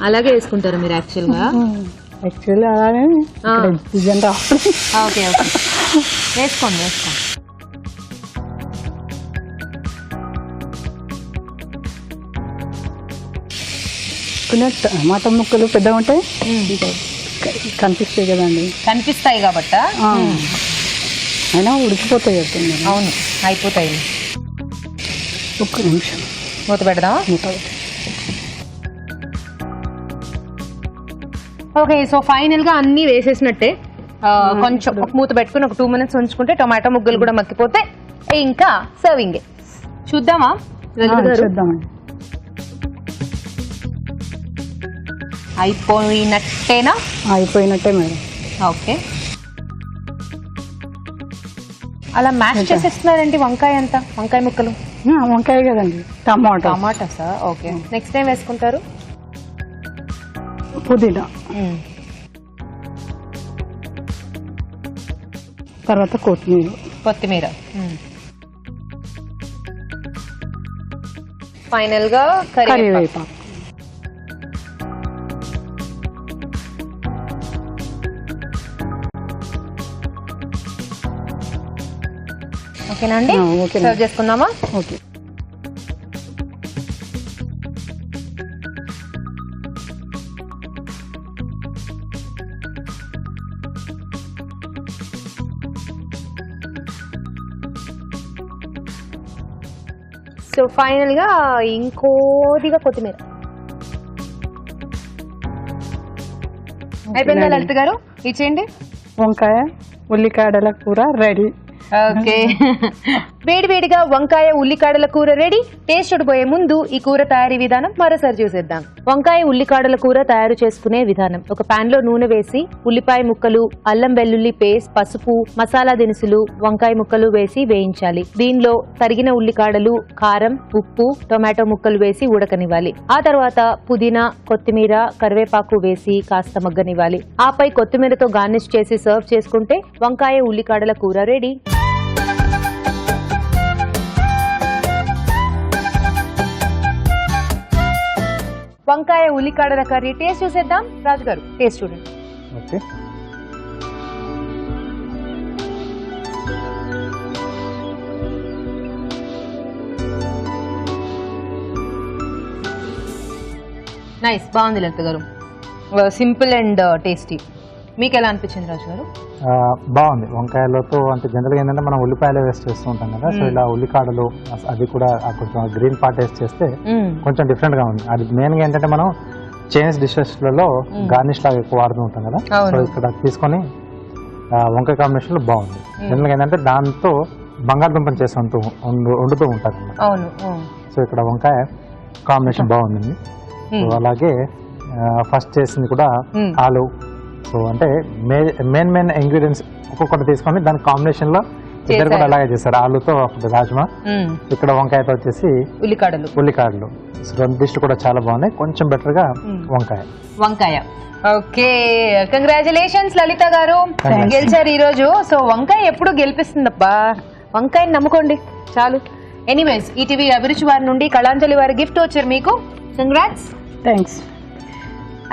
అలాగే వేసుకుంటారు మీరు యాక్చువల్గా? యాక్చువల్లీ అలానే డిజైన్ రావాలి. ఓకే ఓకే, వేసుకోండి వేసుకోండి. కొన్ని టమాటా ముక్కలు పెద్దగా ఉంటాయి, కనిపిస్తాయి కదండి. కనిపిస్తాయి కాబట్టా? అయినా ఉడికిపోతాయి కదా. అవును, అయిపోతాయి. ఒక్క నిమిషం మూత పెడదామా? ఓకే, సో ఫైనల్ గా అన్ని వేసేసినట్టే. కొంచెం ఒక మూత పెట్టుకుని ఒక 2 minutes ఉంచుకుంటే టొమాటో ముగ్గలు కూడా మక్కిపోతే ఇంకా సర్వింగ్. చూద్దామా? చూద్దామండి. అయిపోయినట్టేనా? అయిపోయినట్టే మేడం. ఓకే, అలా మ్యాష్ చేసేస్తున్నారండి వంకాయ అంతా, వంకాయ ముక్కలు. వంకాయ కదండి, టమాటా. టమాటాసా? ఓకే, నెక్స్ట్ టైం వేసుకుంటారు పుదీనా, తర్వాత కొత్తిమీర, ఫైనల్ గా కరివేపాకు. ఓకేనా అండి? సర్వ్ చేసుకుందామా? ఓకే. సో ఫైనల్ గా ఇంకోదిగా కొత్తిమీర. అయిపోయిందా లలిత గారు? ఇచ్చేయండి. వంకాయ ఉల్లికాడల కూర రెడీ. ఓకే, వేడివేడిగా వంకాయ ఉల్లికాడల కూర రెడీ. టేస్ట్ చూడబోయే ముందు ఈ కూర తయారీ విధానం మరోసారి చూసేద్దాం. వంకాయ ఉల్లికాడల కూర తయారు చేసుకునే విధానం: ఒక పాన్ లో నూనె వేసి ఉల్లిపాయ ముక్కలు, అల్లం వెల్లుల్లి పేస్ట్, పసుపు, మసాలా దినుసులు, వంకాయ ముక్కలు వేసి వేయించాలి. దీనిలో తరిగిన ఉల్లికాడలు, కారం, ఉప్పు, టొమాటో ముక్కలు వేసి ఉడకనివ్వాలి. ఆ తర్వాత పుదీనా, కొత్తిమీర, కరివేపాకు వేసి కాస్త మగ్గనివ్వాలి. ఆపై కొత్తిమీరతో గార్నిష్ చేసి సర్వ్ చేసుకుంటే వంకాయ ఉల్లికాడల కూర రెడీ. వంకాయ ఉల్లికాడల కర్రీ టేస్ట్ చూసేద్దాం. రాజు గారు టేస్ట్ చూడండి. ఓకే, నైస్, బాగుంది లలిత గారు. Simple and tasty. మీకు ఎలా అనిపించింది రాజు గారు? బాగుంది. వంకాయలతో అంటే జనరల్గా ఏంటంటే మనం ఉల్లిపాయలు వేస్ట్ చేస్తూ ఉంటాం కదా, సో ఇలా ఉల్లికాడలు అది కూడా కొంచెం గ్రీన్ పార్ట్ వేస్ట్ చేస్తే కొంచెం డిఫరెంట్ గా ఉంది. అది మెయిన్ గా ఏంటంటే మనం చైనీస్ డిషెస్లలో గార్నిష్ లాగా ఎక్కువ వాడుతూ ఉంటాం కదా, సో ఇక్కడ తీసుకొని వంకాయ కాంబినేషన్ లో బాగుంది. జనరల్గా ఏంటంటే దాంతో బంగాళదుంపని చేసి వండుతూ ఉంటారు అన్నమాట. సో ఇక్కడ వంకాయ కాంబినేషన్ బాగుంది. సో అలాగే ఫస్ట్ చేసింది కూడా ఆలు. సో అంటే మెయిన్ ఇంగ్రీడియంట్స్ ఒక్కొక్కటి తీసుకొని దాని కాంబినేషన్ లో ఇద్దరు కూడా అలాగే చేస్తారు. ఆలుతో రాజ్మా, ఇక్కడ వంకాయతో వచ్చేసి ఉల్లికాడలు. రెండు డిష్లు కూడా చాలా బాగున్నాయి. కొంచెం బెటర్ గా వంకాయ. ఓకే, కంగ్రాచులేషన్స్ లలిత గారు, గెలిచారు ఈ రోజు. సో వంకాయ ఎప్పుడు గెలిపిస్తుందబ్బా, వంకాయని నమ్ముకోండి చాలు. ఎనీవేస్, ఈటీవీ అభిరుచి వారి నుండి కళాంజలి వారి గిఫ్ట్ వచ్చారు మీకు. కంగ్రాట్స్. థ్యాంక్స్.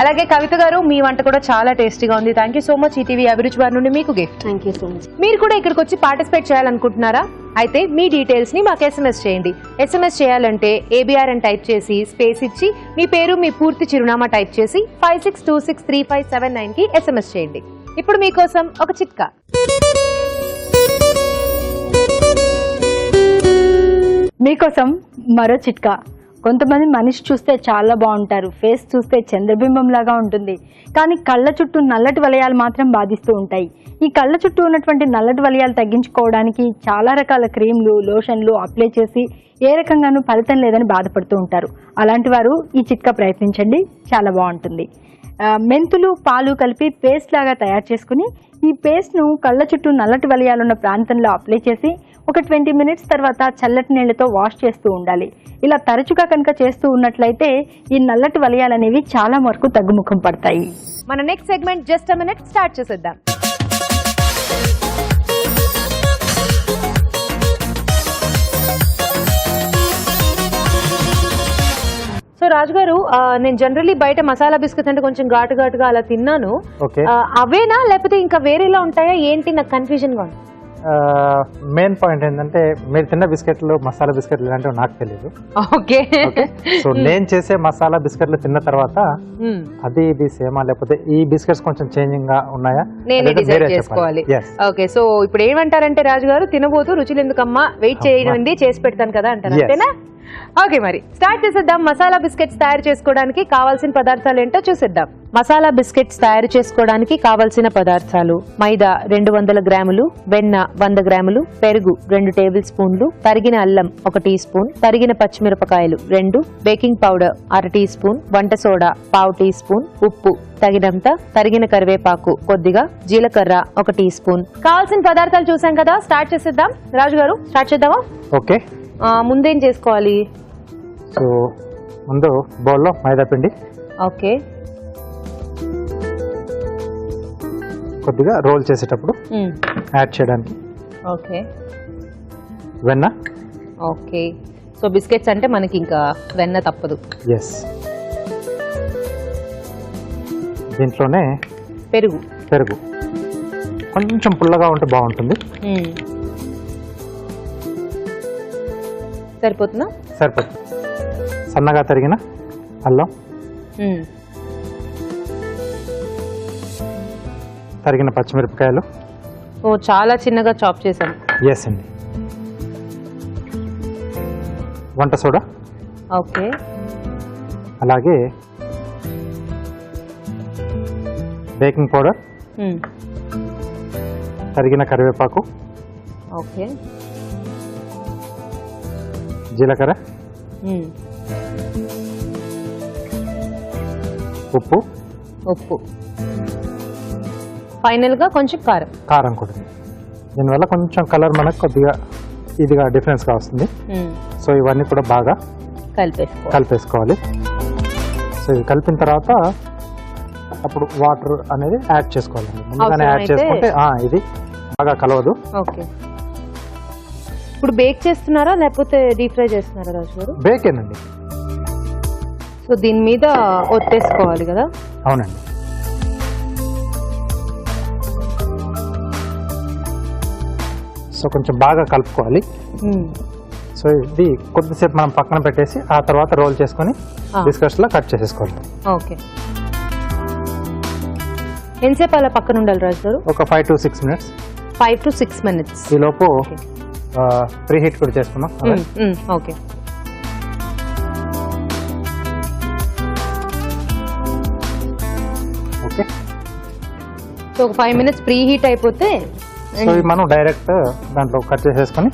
అలాగే కవిత గారు, మీ వంట కూడా చాలా టేస్టీగా ఉంది. Thank you so much. ETV అభిరుచి వారి నుండి మీకు gift. Thank you so much. మీరు కూడా ఇక్కడికి వచ్చి పార్టిసిపేట్ చేయాలనుకుంటున్నారా? అయితే మీ డీటెయిల్స్ ని మాకు SMS చేయండి. SMS చేయాలంటే ABR అని టైప్ చేసి స్పేస్ ఇచ్చి మీ పేరు, మీ పూర్తి చిరునామా టైప్ చేసి 56263579 కి SMS చేయండి. ఇప్పుడు మీకోసం ఒక చిట్కా. మీకోసం మరో చిట్కా. కొంతమంది మనిషి చూస్తే చాలా బాగుంటారు, ఫేస్ చూస్తే చంద్రబింబం లాగా ఉంటుంది, కానీ కళ్ళ చుట్టూ నల్లటి వలయాలు మాత్రం బాధిస్తూ ఉంటాయి. ఈ కళ్ళ చుట్టూ ఉన్నటువంటి నల్లటి వలయాలు తగ్గించుకోవడానికి చాలా రకాల క్రీమ్లు, లోషన్లు అప్లై చేసి ఏ రకంగానూ ఫలితం లేదని బాధపడుతూ ఉంటారు. అలాంటి వారు ఈ చిట్కా ప్రయత్నించండి, చాలా బాగుంటుంది. మెంతులు, పాలు కలిపి పేస్ట్ లాగా తయారు చేసుకుని ఈ పేస్ట్ను కళ్ళ చుట్టూ నల్లటి వలయాలున్న ప్రాంతంలో అప్లై చేసి ఒక 20 minutes తర్వాత చల్లటి నీళ్లతో వాష్ చేస్తూ ఉండాలి. ఇలా తరచుగా కనుక చేస్తూ ఉన్నట్లయితే ఈ నల్లటి వలయాలు అనేవి చాలా వరకు తగ్గుముఖం పడతాయి. మన next segment just a minute start చేసేద్దాం. సో రాజు గారు నేను జనరల్లీ బయట మసాలా బిస్కెట్స్ అంటే కొంచెం ఘాటుగా అలా తిన్నాను. ఓకే, అవేనా లేకపోతే ఇంకా వేరేలా ఉంటాయా ఏంటి? నాకు కన్ఫ్యూజన్ గా ఉంది. మెయిన్ పాయింట్ ఏంటంటే మీరు తిన్న బిస్కెట్లు మసాలా బిస్కెట్లు అంటే నాకు తెలియదు. ఓకే, సో నేను చేసే మసాలా బిస్కెట్లు తిన్న తర్వాత అది ఇది సేమా లేకపోతే ఈ బిస్కెట్స్ కొంచెం చేంజింగ్ గా ఉన్నాయా నేనే డిసైడ్ చేసుకోవాలి. ఓకే, సో ఇప్పుడు ఏమంటారంటే రాజు గారు, తినబోతూ రుచులు ఎందుకమ్మా, వెయిట్ చేయండి చేసి పెడతాను కదా అంటారు, అంతేనా? ఓకే, మరి స్టార్ట్ చేసేద్దాం. మసాలా బిస్కెట్స్ తయారు చేసుకోవడానికి కావాల్సిన పదార్థాలు ఏంటో చూసేద్దాం. మసాలా బిస్కెట్స్ తయారు చేసుకోవడానికి కావలసిన పదార్థాలు: మైదా 200 గ్రాములు, వెన్న 100 గ్రాములు, పెరుగు 2 టేబుల్ స్పూన్లు, తరిగిన అల్లం 1 టీ స్పూన్, తరిగిన పచ్చిమిరపకాయలు 2, బేకింగ్ పౌడర్ 1/2 టీ స్పూన్, వంట సోడా 1/2 టీ స్పూన్, ఉప్పు తగినంత, తరిగిన కరివేపాకు కొద్దిగా, జీలకర్ర 1 టీ స్పూన్. కావాల్సిన పదార్థాలు చూసాం కదా, స్టార్ట్ చేసేద్దాం. రాజు గారు స్టార్ట్ చేద్దామా? ఓకే, ముందేం చేసుకోవాలి? సో ముందు బౌల్లో మైదా పిండి, ఓకే, కొద్దిగా రోల్ చేసేటప్పుడు యాడ్ చేయడానికి ఓకే, వెన్న. ఓకే, సో బిస్కెట్స్ అంటే మనకి ఇంకా వెన్న తప్పదు. ఎస్, దీంట్లోనే పెరుగు కొంచెం పుల్లగా ఉంటే బాగుంటుంది. సరిపోతుందా? సరిపోతుంది. సన్నగా తరిగిన అల్లం, తరిగిన పచ్చిమిరపకాయలు. ఓ, చాలా చిన్నగా చాప్ చేశాను. ఎస్ అండి. వంట సోడా, ఓకే, అలాగే బేకింగ్ పౌడర్, తరిగిన కరివేపాకు, ఓకే, జీలకర్ర, ఉప్పు, ఫైనల్ గా కొంచెం కారం కూడా. దీనివల్ల కొంచెం కలర్ మనకు కొద్దిగా ఇదిగా డిఫరెన్స్ గా వస్తుంది. సో ఇవన్నీ కూడా బాగా కలిపేసుకోవాలి. సో ఇవి కలిపిన తర్వాత అప్పుడు వాటర్ అనేది యాడ్ చేసుకోవాలండి. ముందుగానే యాడ్ చేసుకుంటే ఇది బాగా కలవదు. ఓకే, ఇప్పుడు బేక్ చేస్తున్నారా లేకపోతే డీప్ ఫ్రై చేస్తున్నారా రాజు గారు? బేకేనండి. సో దీని మీద ఒత్తేసుకోవాలి కదా? అవునండి. సో కొంచెం బాగా కలుపుకోవాలి. సో ఇది కొద్దిసేపు మనం పక్కన పెట్టేసి ఆ తర్వాత రోల్ చేసుకొని బిస్కెట్స్ లో కట్ చేసేసుకోవాలి. ఓకే, ఎంతసేపు అలా పక్కన ఉండాలి రాజు గారు? ఒక 5 to 6 minutes. 5 to 6 minutes. ఈ లోపు ప్రీ హీట్ కూడా చేసుకున్నాం. ఓకే, ఓకే, సో ఒక 5 minutes ప్రీ హీట్ అయిపోతే సో మనం డైరెక్ట్ దాంట్లో కట్ చేసేసుకొని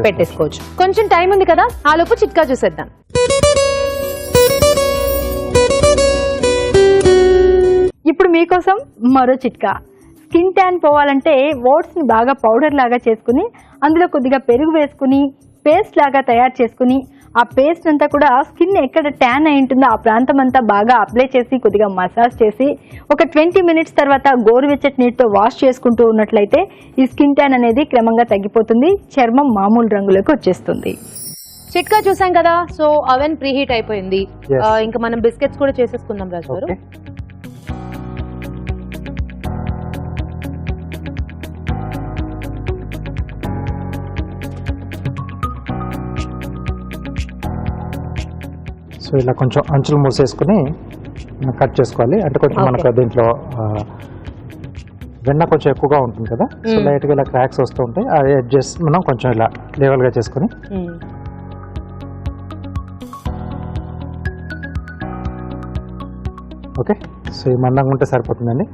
పెట్టేసుకోవచ్చు. కొంచెం టైం ఉంది కదా, ఆ లోపు చిట్కా చూసేద్దాం. ఇప్పుడు మీకోసం మరో చిట్కా. స్కిన్ ట్యాన్ పోవాలంటే ఓట్స్ని బాగా పౌడర్ లాగా చేసుకుని అందులో కొద్దిగా పెరుగు వేసుకుని పేస్ట్ లాగా తయారు చేసుకుని ఆ పేస్ట్ అంతా కూడా స్కిన్ ఎక్కడ ట్యాన్ అయి ఉంటుందో ఆ ప్రాంతం అంతా బాగా అప్లై చేసి కొద్దిగా మసాజ్ చేసి ఒక 20 minutes తర్వాత గోరువెచ్చటి నీటితో వాష్ చేసుకుంటూ ఉన్నట్లయితే ఈ స్కిన్ ట్యాన్ అనేది క్రమంగా తగ్గిపోతుంది, చర్మం మామూలు రంగులోకి వచ్చేస్తుంది. చిట్కా చూసాం కదా. సో అవెన్ ప్రీ హీట్ అయిపోయింది. Yes. ఇంకా మనం బిస్కెట్స్ కూడా చేసేసుకుందాం రాజు గారు. ఓకే, సో ఇలా కొంచెం అంచులు మూసేసుకుని కట్ చేసుకోవాలి. అంటే కొంచెం మనకు దీంట్లో వెన్న కొంచెం ఎక్కువగా ఉంటుంది కదా, సో లైట్గా ఇలా క్రాక్స్ వస్తూ ఉంటాయి. అది అడ్జస్ట్ మనం కొంచెం ఇలా లెవెల్గా చేసుకుని ఓకే. సో ఈ మందంగా ఉంటే సరిపోతుందండి.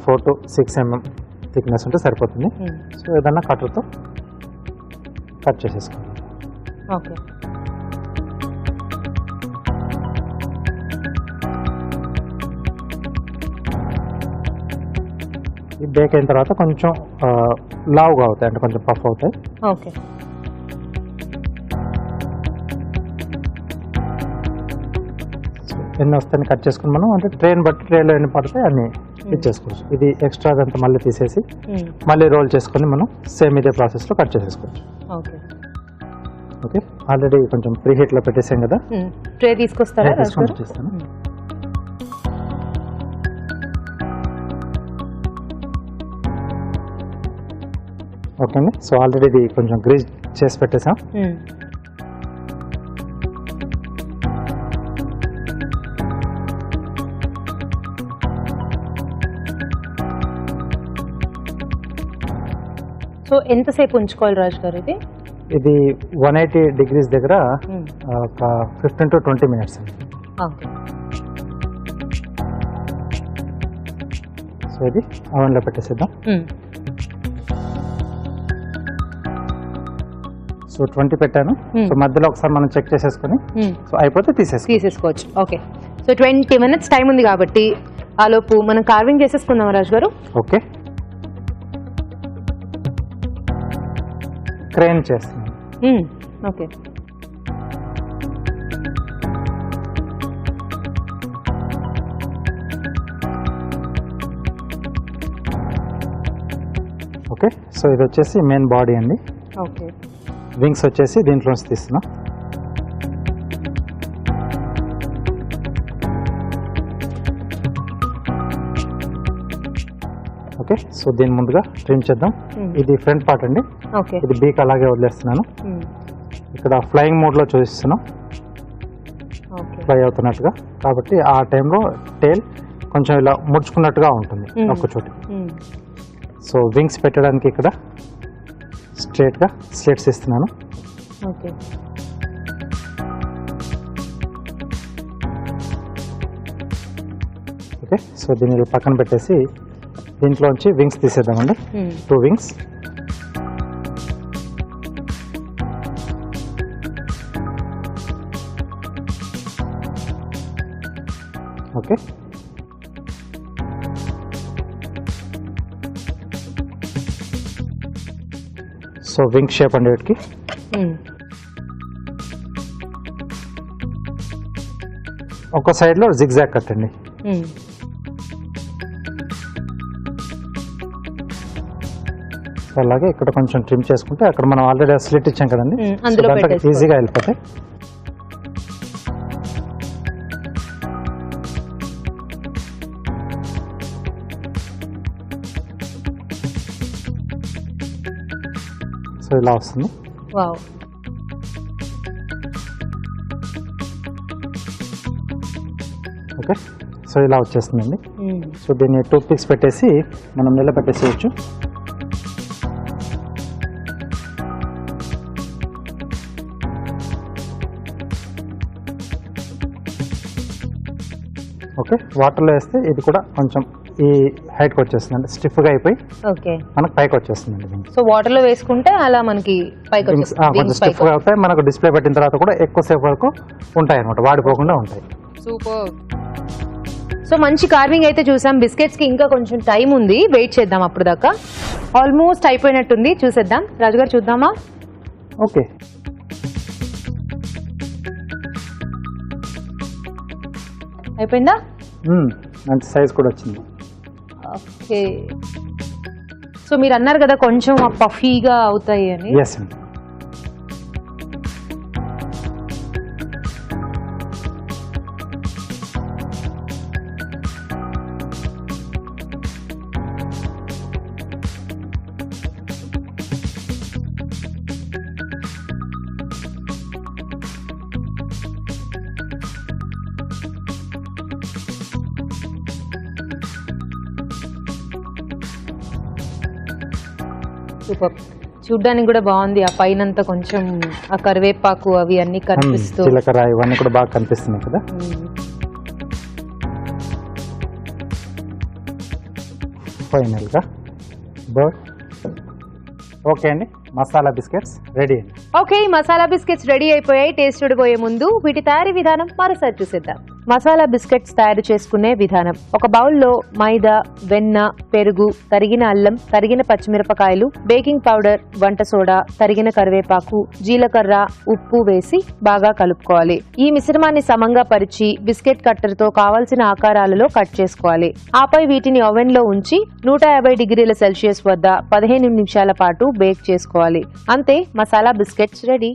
4 to 6 mm థిక్నెస్ ఉంటే సరిపోతుంది. సో ఏదన్నా కట్టర్తో కట్ చేసేసుకోవాలి. ఓకే, ఈ బేక్ అయిన తర్వాత కొంచెం లావుగా అవుతాయి, అంటే కొంచెం పఫ్ అవుతాయి. ఓకే, ఎన్ని వస్తాయని కట్ చేసుకుని మనం అంటే ట్రైన్ బట్టి ట్రైన్లో ఎన్ని పడితే అన్ని ఇచ్చేసుకోవచ్చు. ఇది ఎక్స్ట్రా అంతా మళ్ళీ తీసేసి మళ్ళీ రోల్ చేసుకొని మనం సేమ్ ఇదే ప్రాసెస్లో కట్ చేసేసుకోవచ్చు. Okay, okay. ఆల్రెడీ కొంచెం ప్రీ హీట్లో పెట్టేసాం కదా, ట్రే తీసుకొస్తారా రాజు తీసుకొని గారు? వచ్చేస్తాను. ఓకే అండి. సో ఆల్రెడీ ఇది కొంచెం గ్రీజ్ చేసి పెట్టేసాం. సో ఎంతసేపు ఉంచుకోవాలి రాజు గారు ఇది? ఇది 180 డిగ్రీస్ దగ్గర ఒక 15 to 20 minutes అండి. ఓకే. సో ఇది ఓవెన్లో పెట్టేసేద్దాం. సో 20 పెట్టాను. సో మధ్యలో ఒకసారి మనం చెక్ చేసేసుకొని సో అయిపోతే తీసేసుకోవచ్చు. ఓకే. సో 20 minutes టైం ఉంది కాబట్టి ఆ లోపు మనం కార్వింగ్ చేసేసుకుందాం రాజు గారు. ఓకే. క్రేన్ చేస్తున్నాను. ఓకే. ఓకే. సో ఇది వచ్చేసి మెయిన్ బాడీ అండి. ఓకే. వింగ్స్ వచ్చేసి దీంట్లోంచి తీస్తున్నాం. ఓకే. సో దీని ముందుగా ట్రిమ్ చేద్దాం. ఇది ఫ్రంట్ పార్ట్ అండి. ఓకే. ఇది బీక్ అలాగే వదిలేస్తున్నాను. ఇక్కడ ఫ్లయింగ్ మోడ్లో చూపిస్తున్నాం, ఫ్లై అవుతున్నట్టుగా. కాబట్టి ఆ టైంలో టైల్ కొంచెం ఇలా ముడుచుకున్నట్టుగా ఉంటుంది ఒక చోటి. సో వింగ్స్ పెట్టడానికి ఇక్కడ స్ట్రేట్గా స్లిట్స్ ఇస్తున్నాను. ఓకే. ఓకే. సో దీన్ని పక్కన పెట్టేసి దీంట్లోంచి వింగ్స్ తీసేద్దామండి. 2 wings. Okay. So wing shape అండి వీటికి. ఒక సైడ్లో జిగ్జాగ్ కట్ అండి. అలాగే ఇక్కడ కొంచెం ట్రిమ్ చేసుకుంటే అక్కడ మనం ఆల్రెడీ స్లిట్ ఇచ్చాం కదండి, ఈజీగా వెళ్ళిపోతాయి. సో ఇలా వస్తుంది. వావ్. ఓకే. సో ఇలా వచ్చేస్తుందండి. సో దీన్ని టూత్ పిక్స్ పెట్టేసి మనం నిలబెట్టేసేయచ్చు. ఓకే. వాటర్లో వేస్తే ఇది కూడా కొంచెం ఈ హైట్కి వచ్చేస్తుంది, అంటే స్టిఫ్గా అయిపోయి ఓకే మనకు పైకి వచ్చేస్తుందండి. సో వాటర్ లో వేసుకుంటే అలా మనకి పైకి కొంచెం స్టిఫ్గా అవుతాయి. మనకు డిస్ప్లే పెట్టిన తర్వాత కూడా ఎక్కువసేపు వరకు ఉంటాయి అనమాట, వాడిపోకుండా ఉంటాయి. సూపర్. సో మంచి కార్వింగ్ అయితే చూసాం. బిస్కెట్స్ కి ఇంకా కొంచెం టైం ఉంది, వెయిట్ చేద్దాం. అప్పుడు దాకా ఆల్మోస్ట్ అయిపోయినట్టుంది, చూసేద్దాం. రాజుగారు చూద్దామా? ఓకే. అయిపోయిందా? మంచి సైజ్ కూడా వచ్చింది. ఓకే. సో మీరు అన్నారు కదా కొంచెం పఫీగా అవుతాయి అని. ఎస్ అండి. సూపర్. చూడ్డానికి కూడా బాగుంది. ఆ పైన అంతా కొంచెం ఆ కరివేపాకు అవి అన్ని కనిపిస్తూ, జీలకర్ర ఇవన్నీ కూడా బాగా కనిపిస్తున్నాయి కదా. ఫైనల్గా బర్డ్. ఓకే అండి, మసాలా బిస్కెట్స్ రెడీ అండి. ఓకే, మసాలా బిస్కెట్స్ రెడీ అయిపోయాయి. టేస్ట్ చూడబోయే ముందు వీటి తయారీ విధానం మరోసారి చూసేద్దాం. మసాలా బిస్కెట్స్ తయారు చేసుకునే విధానం: ఒక బౌల్లో మైదా, వెన్న, పెరుగు, తరిగిన అల్లం, తరిగిన పచ్చిమిరపకాయలు, బేకింగ్ పౌడర్, వంట సోడా, తరిగిన కరివేపాకు, జీలకర్ర, ఉప్పు వేసి బాగా కలుపుకోవాలి. ఈ మిశ్రమాన్ని సమంగా పరిచి బిస్కెట్ కట్టర్ తో కావాల్సిన ఆకారాలలో కట్ చేసుకోవాలి. ఆపై వీటిని ఓవెన్ లో ఉంచి 150 డిగ్రీల సెల్సియస్ వద్ద 15 నిమిషాల పాటు బేక్ చేసుకోవాలి. అంతే, masala biscuits ready.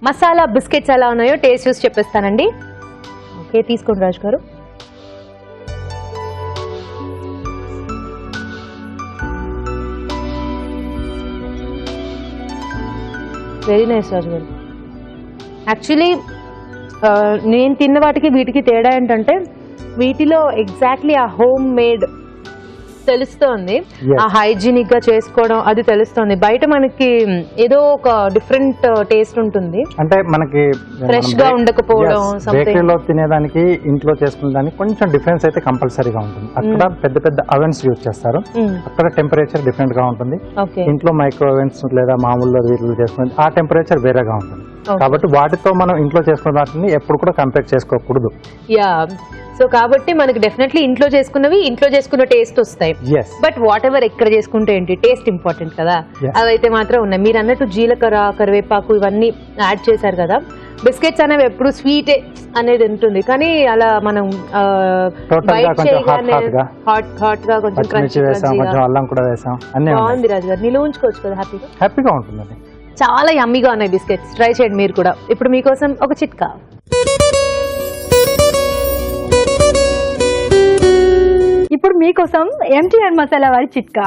Masala biscuits ఎలా ఉన్నాయో టేస్ట్ చూసి చెప్పేస్తానండి. ఓకే, తీసుకోండి రాజు గారు. వెరీ నైస్ రాజు గారు. యాక్చువల్లీ నేను తిన్న వాటికి వీటికి తేడా ఏంటంటే వీటిలో ఎగ్జాక్ట్లీ ఆ హోమ్ మేడ్ తెలుస్తోంది, ఆ హైజీనిక్ గా చేసుకోవడం అది తెలుస్తోంది. బయట మనకి ఏదో ఒక డిఫరెంట్ టేస్ట్ ఉంటుంది, అంటే మనకి ఫ్రెష్ గా ఉండకపోవడం. బేకరీలో తినేదానికి ఇంట్లో చేసుకునే దానికి కొంచెం డిఫరెన్స్ అయితే కంపల్సరీగా ఉంటుంది. అక్కడ పెద్ద పెద్ద అవెన్స్ యూజ్ చేస్తారు, అక్కడ టెంపరేచర్ డిఫరెంట్ గా ఉంటుంది. ఇంట్లో మైక్రో అవెన్స్ లేదా మామూలు వీటిలో చేసుకునే ఆ టెంపరేచర్ వేరేగా ఉంటుంది. కాబట్టి వాటితో మనం ఇంట్లో చేసుకున్న వాటిని ఎప్పుడు కూడా కంపేర్ చేసుకోకూడదు. యా, సో కాబట్టి మనకి డెఫినెట్లీ ఇంట్లో చేసుకున్నవి ఇంట్లో చేసుకున్న టేస్ట్ వస్తాయి. బట్ వాట్ ఎవర్ ఎక్కడ చేసుకుంటే ఏంటి, టేస్ట్ ఇంపార్టెంట్ కదా. అవైతే మాత్రం ఉన్నాయి. మీరు అన్నట్టు జీలకర్ర, కరివేపాకు ఇవన్నీ యాడ్ చేశారు కదా. బిస్కెట్స్ అనేవి ఎప్పుడు స్వీట్ అనేది ఉంటుంది, కానీ అలా మనం హాట్ గా కొంచెం అల్లం కూడా వేసాం. బాగుంది రాజు గారు, నిలువ ఉంచుకోవచ్చు కదా హ్యాపీగా. హ్యాపీగా ఉంటుంది. చాలా యమ్మీగా ఉన్నాయి బిస్కెట్స్, ట్రై చేయండి మీరు కూడా. ఇప్పుడు మీకోసం ఒక చిట్కా. ఇప్పుడు మీకోసం ఎంటీఆర్ మసాలా వారి చిట్కా.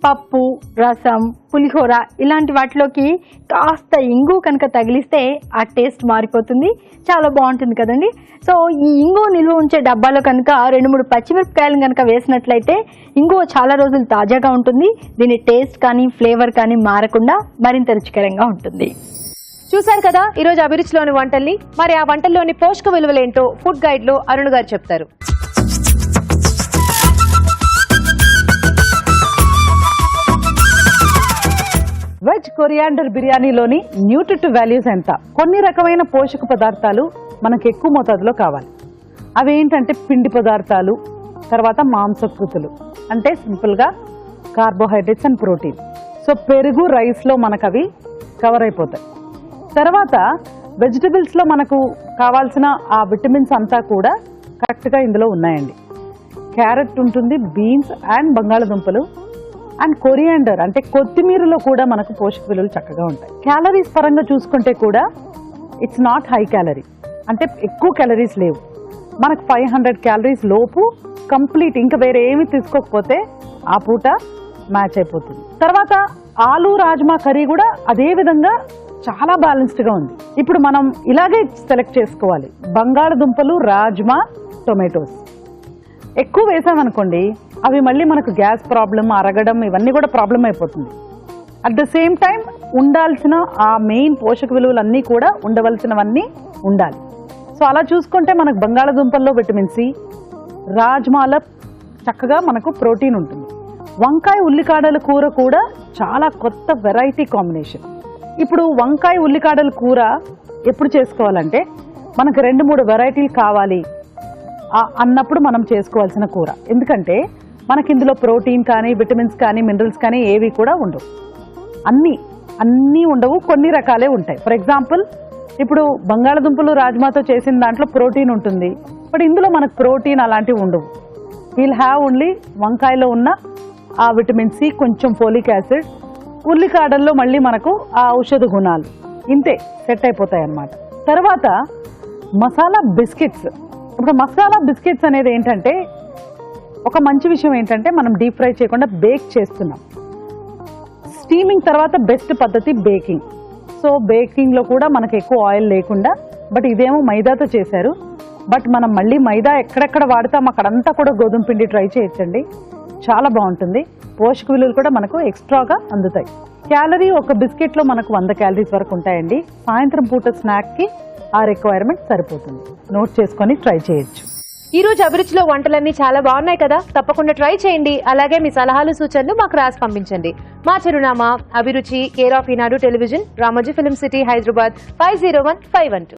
పప్పు, రసం, పులిహోర ఇలాంటి వాటిలోకి కాస్త ఇంగు కనుక తగిలిస్తే ఆ టేస్ట్ మారిపోతుంది, చాలా బాగుంటుంది కదండి. సో ఈ ఇంగు నిల్వ ఉంచే డబ్బాలో కనుక 2-3 పచ్చిమిరపకాయలు కనుక వేసినట్లయితే ఇంగు చాలా రోజులు తాజాగా ఉంటుంది. దీని టేస్ట్ కానీ ఫ్లేవర్ కానీ మారకుండా మరింత రుచికరంగా ఉంటుంది. చూసారు కదా ఈరోజు అభిరుచిలోని వంటల్ని. మరి ఆ వంటల్లోని పోషక విలువలేంటో ఫుడ్ గైడ్ లో అరుణ్ గారు చెప్తారు. వెజ్ కొరియాండర్ బిర్యానీలోని న్యూట్రిటివ్ వాల్యూస్ ఎంత? కొన్ని రకమైన పోషక పదార్థాలు మనకు ఎక్కువ మోతాదులో కావాలి. అవి ఏంటంటే పిండి పదార్థాలు, తర్వాత మాంసకృతులు, అంటే సింపుల్గా కార్బోహైడ్రేట్స్ అండ్ ప్రోటీన్. సో పెరుగు, రైస్లో మనకు అవి కవర్ అయిపోతాయి. తర్వాత వెజిటబుల్స్లో మనకు కావాల్సిన ఆ విటమిన్స్ అంతా కూడా కరెక్ట్గా ఇందులో ఉన్నాయండి. క్యారెట్ ఉంటుంది, బీన్స్ అండ్ బంగాళదుంపలు అండ్ కొరియాండర్ అంటే కొత్తిమీరలో కూడా మనకు పోషక విలువలు చక్కగా ఉంటాయి. క్యాలరీస్ పరంగా చూసుకుంటే కూడా ఇట్స్ నాట్ హై క్యాలరీ, అంటే ఎక్కువ క్యాలరీస్ లేవు. మనకు 500 క్యాలరీస్ లోపు కంప్లీట్, ఇంకా వేరే ఏమి తీసుకోకపోతే ఆ పూట మ్యాచ్ అయిపోతుంది. తర్వాత ఆలు రాజ్మా కర్రీ కూడా అదే విధంగా చాలా బ్యాలెన్స్డ్గా ఉంది. ఇప్పుడు మనం ఇలాగే సెలెక్ట్ చేసుకోవాలి. బంగాళదుంపలు, రాజ్మా, టొమాటోస్ ఎక్కువ వేసామనుకోండి అవి మళ్ళీ మనకు గ్యాస్ ప్రాబ్లం, అరగడం ఇవన్నీ కూడా ప్రాబ్లం అయిపోతుంది. అట్ ద సేమ్ టైం ఉండాల్సిన ఆ మెయిన్ పోషక విలువలన్నీ కూడా ఉండవలసినవన్నీ ఉండాలి. సో అలా చూసుకుంటే మనకు బంగాళదుంపల్లో విటమిన్ సి, రాజ్మాల చక్కగా మనకు ప్రోటీన్ ఉంటుంది. వంకాయ ఉల్లికాడల కూర కూడా చాలా కొత్త వెరైటీ కాంబినేషన్. ఇప్పుడు వంకాయ ఉల్లికాడల కూర ఎప్పుడు చేసుకోవాలంటే మనకు 2-3 వెరైటీలు కావాలి అన్నప్పుడు మనం చేసుకోవాల్సిన కూర. ఎందుకంటే మనకి ఇందులో ప్రోటీన్ కానీ విటమిన్స్ కానీ మినరల్స్ కానీ ఏవి కూడా ఉండవు. అన్నీ ఉండవు, కొన్ని రకాలే ఉంటాయి. ఫర్ ఎగ్జాంపుల్ ఇప్పుడు బంగాళదుంపలు రాజ్మాతో చేసిన దాంట్లో ప్రోటీన్ ఉంటుంది, బట్ ఇందులో మనకు ప్రోటీన్ అలాంటివి ఉండవు. వీల్ హ్యావ్ ఓన్లీ వంకాయలో ఉన్న ఆ విటమిన్ సి, కొంచెం ఫోలిక్ యాసిడ్, ఉల్లికాడల్లో మళ్ళీ మనకు ఆ ఔషధ గుణాలు, ఇంతే సెట్ అయిపోతాయి అన్నమాట. తర్వాత మసాలా బిస్కెట్స్. ఇప్పుడు మసాలా బిస్కెట్స్ అనేది ఏంటంటే ఒక మంచి విషయం ఏంటంటే మనం డీప్ ఫ్రై చేయకుండా బేక్ చేస్తున్నాం. స్టీమింగ్ తర్వాత బెస్ట్ పద్ధతి బేకింగ్. సో బేకింగ్లో కూడా మనకు ఎక్కువ ఆయిల్ లేకుండా, బట్ ఇదేమో మైదాతో చేశారు. బట్ మనం మళ్ళీ మైదా ఎక్కడెక్కడ వాడతాం అక్కడంతా కూడా గోధుమ పిండి ట్రై చేయొచ్చండి, చాలా బాగుంటుంది. పోషక విలువలు కూడా మనకు ఎక్స్ట్రాగా అందుతాయి. క్యాలరీ ఒక బిస్కెట్లో మనకు 100 క్యాలరీస్ వరకు ఉంటాయండి. సాయంత్రం పూట స్నాక్కి ఆ రిక్వైర్మెంట్ సరిపోతుంది. నోట్ చేసుకొని ట్రై చేయొచ్చు. ఈ రోజు అభిరుచిలో వంటలన్నీ చాలా బాగున్నాయి కదా, తప్పకుండా ట్రై చేయండి. అలాగే మీ సలహాలు సూచనలు మాకు రాసి పంపించండి. మా చిరునామా అభిరుచి, care of Eenadu television, Ramoji film city, Hyderabad 501512.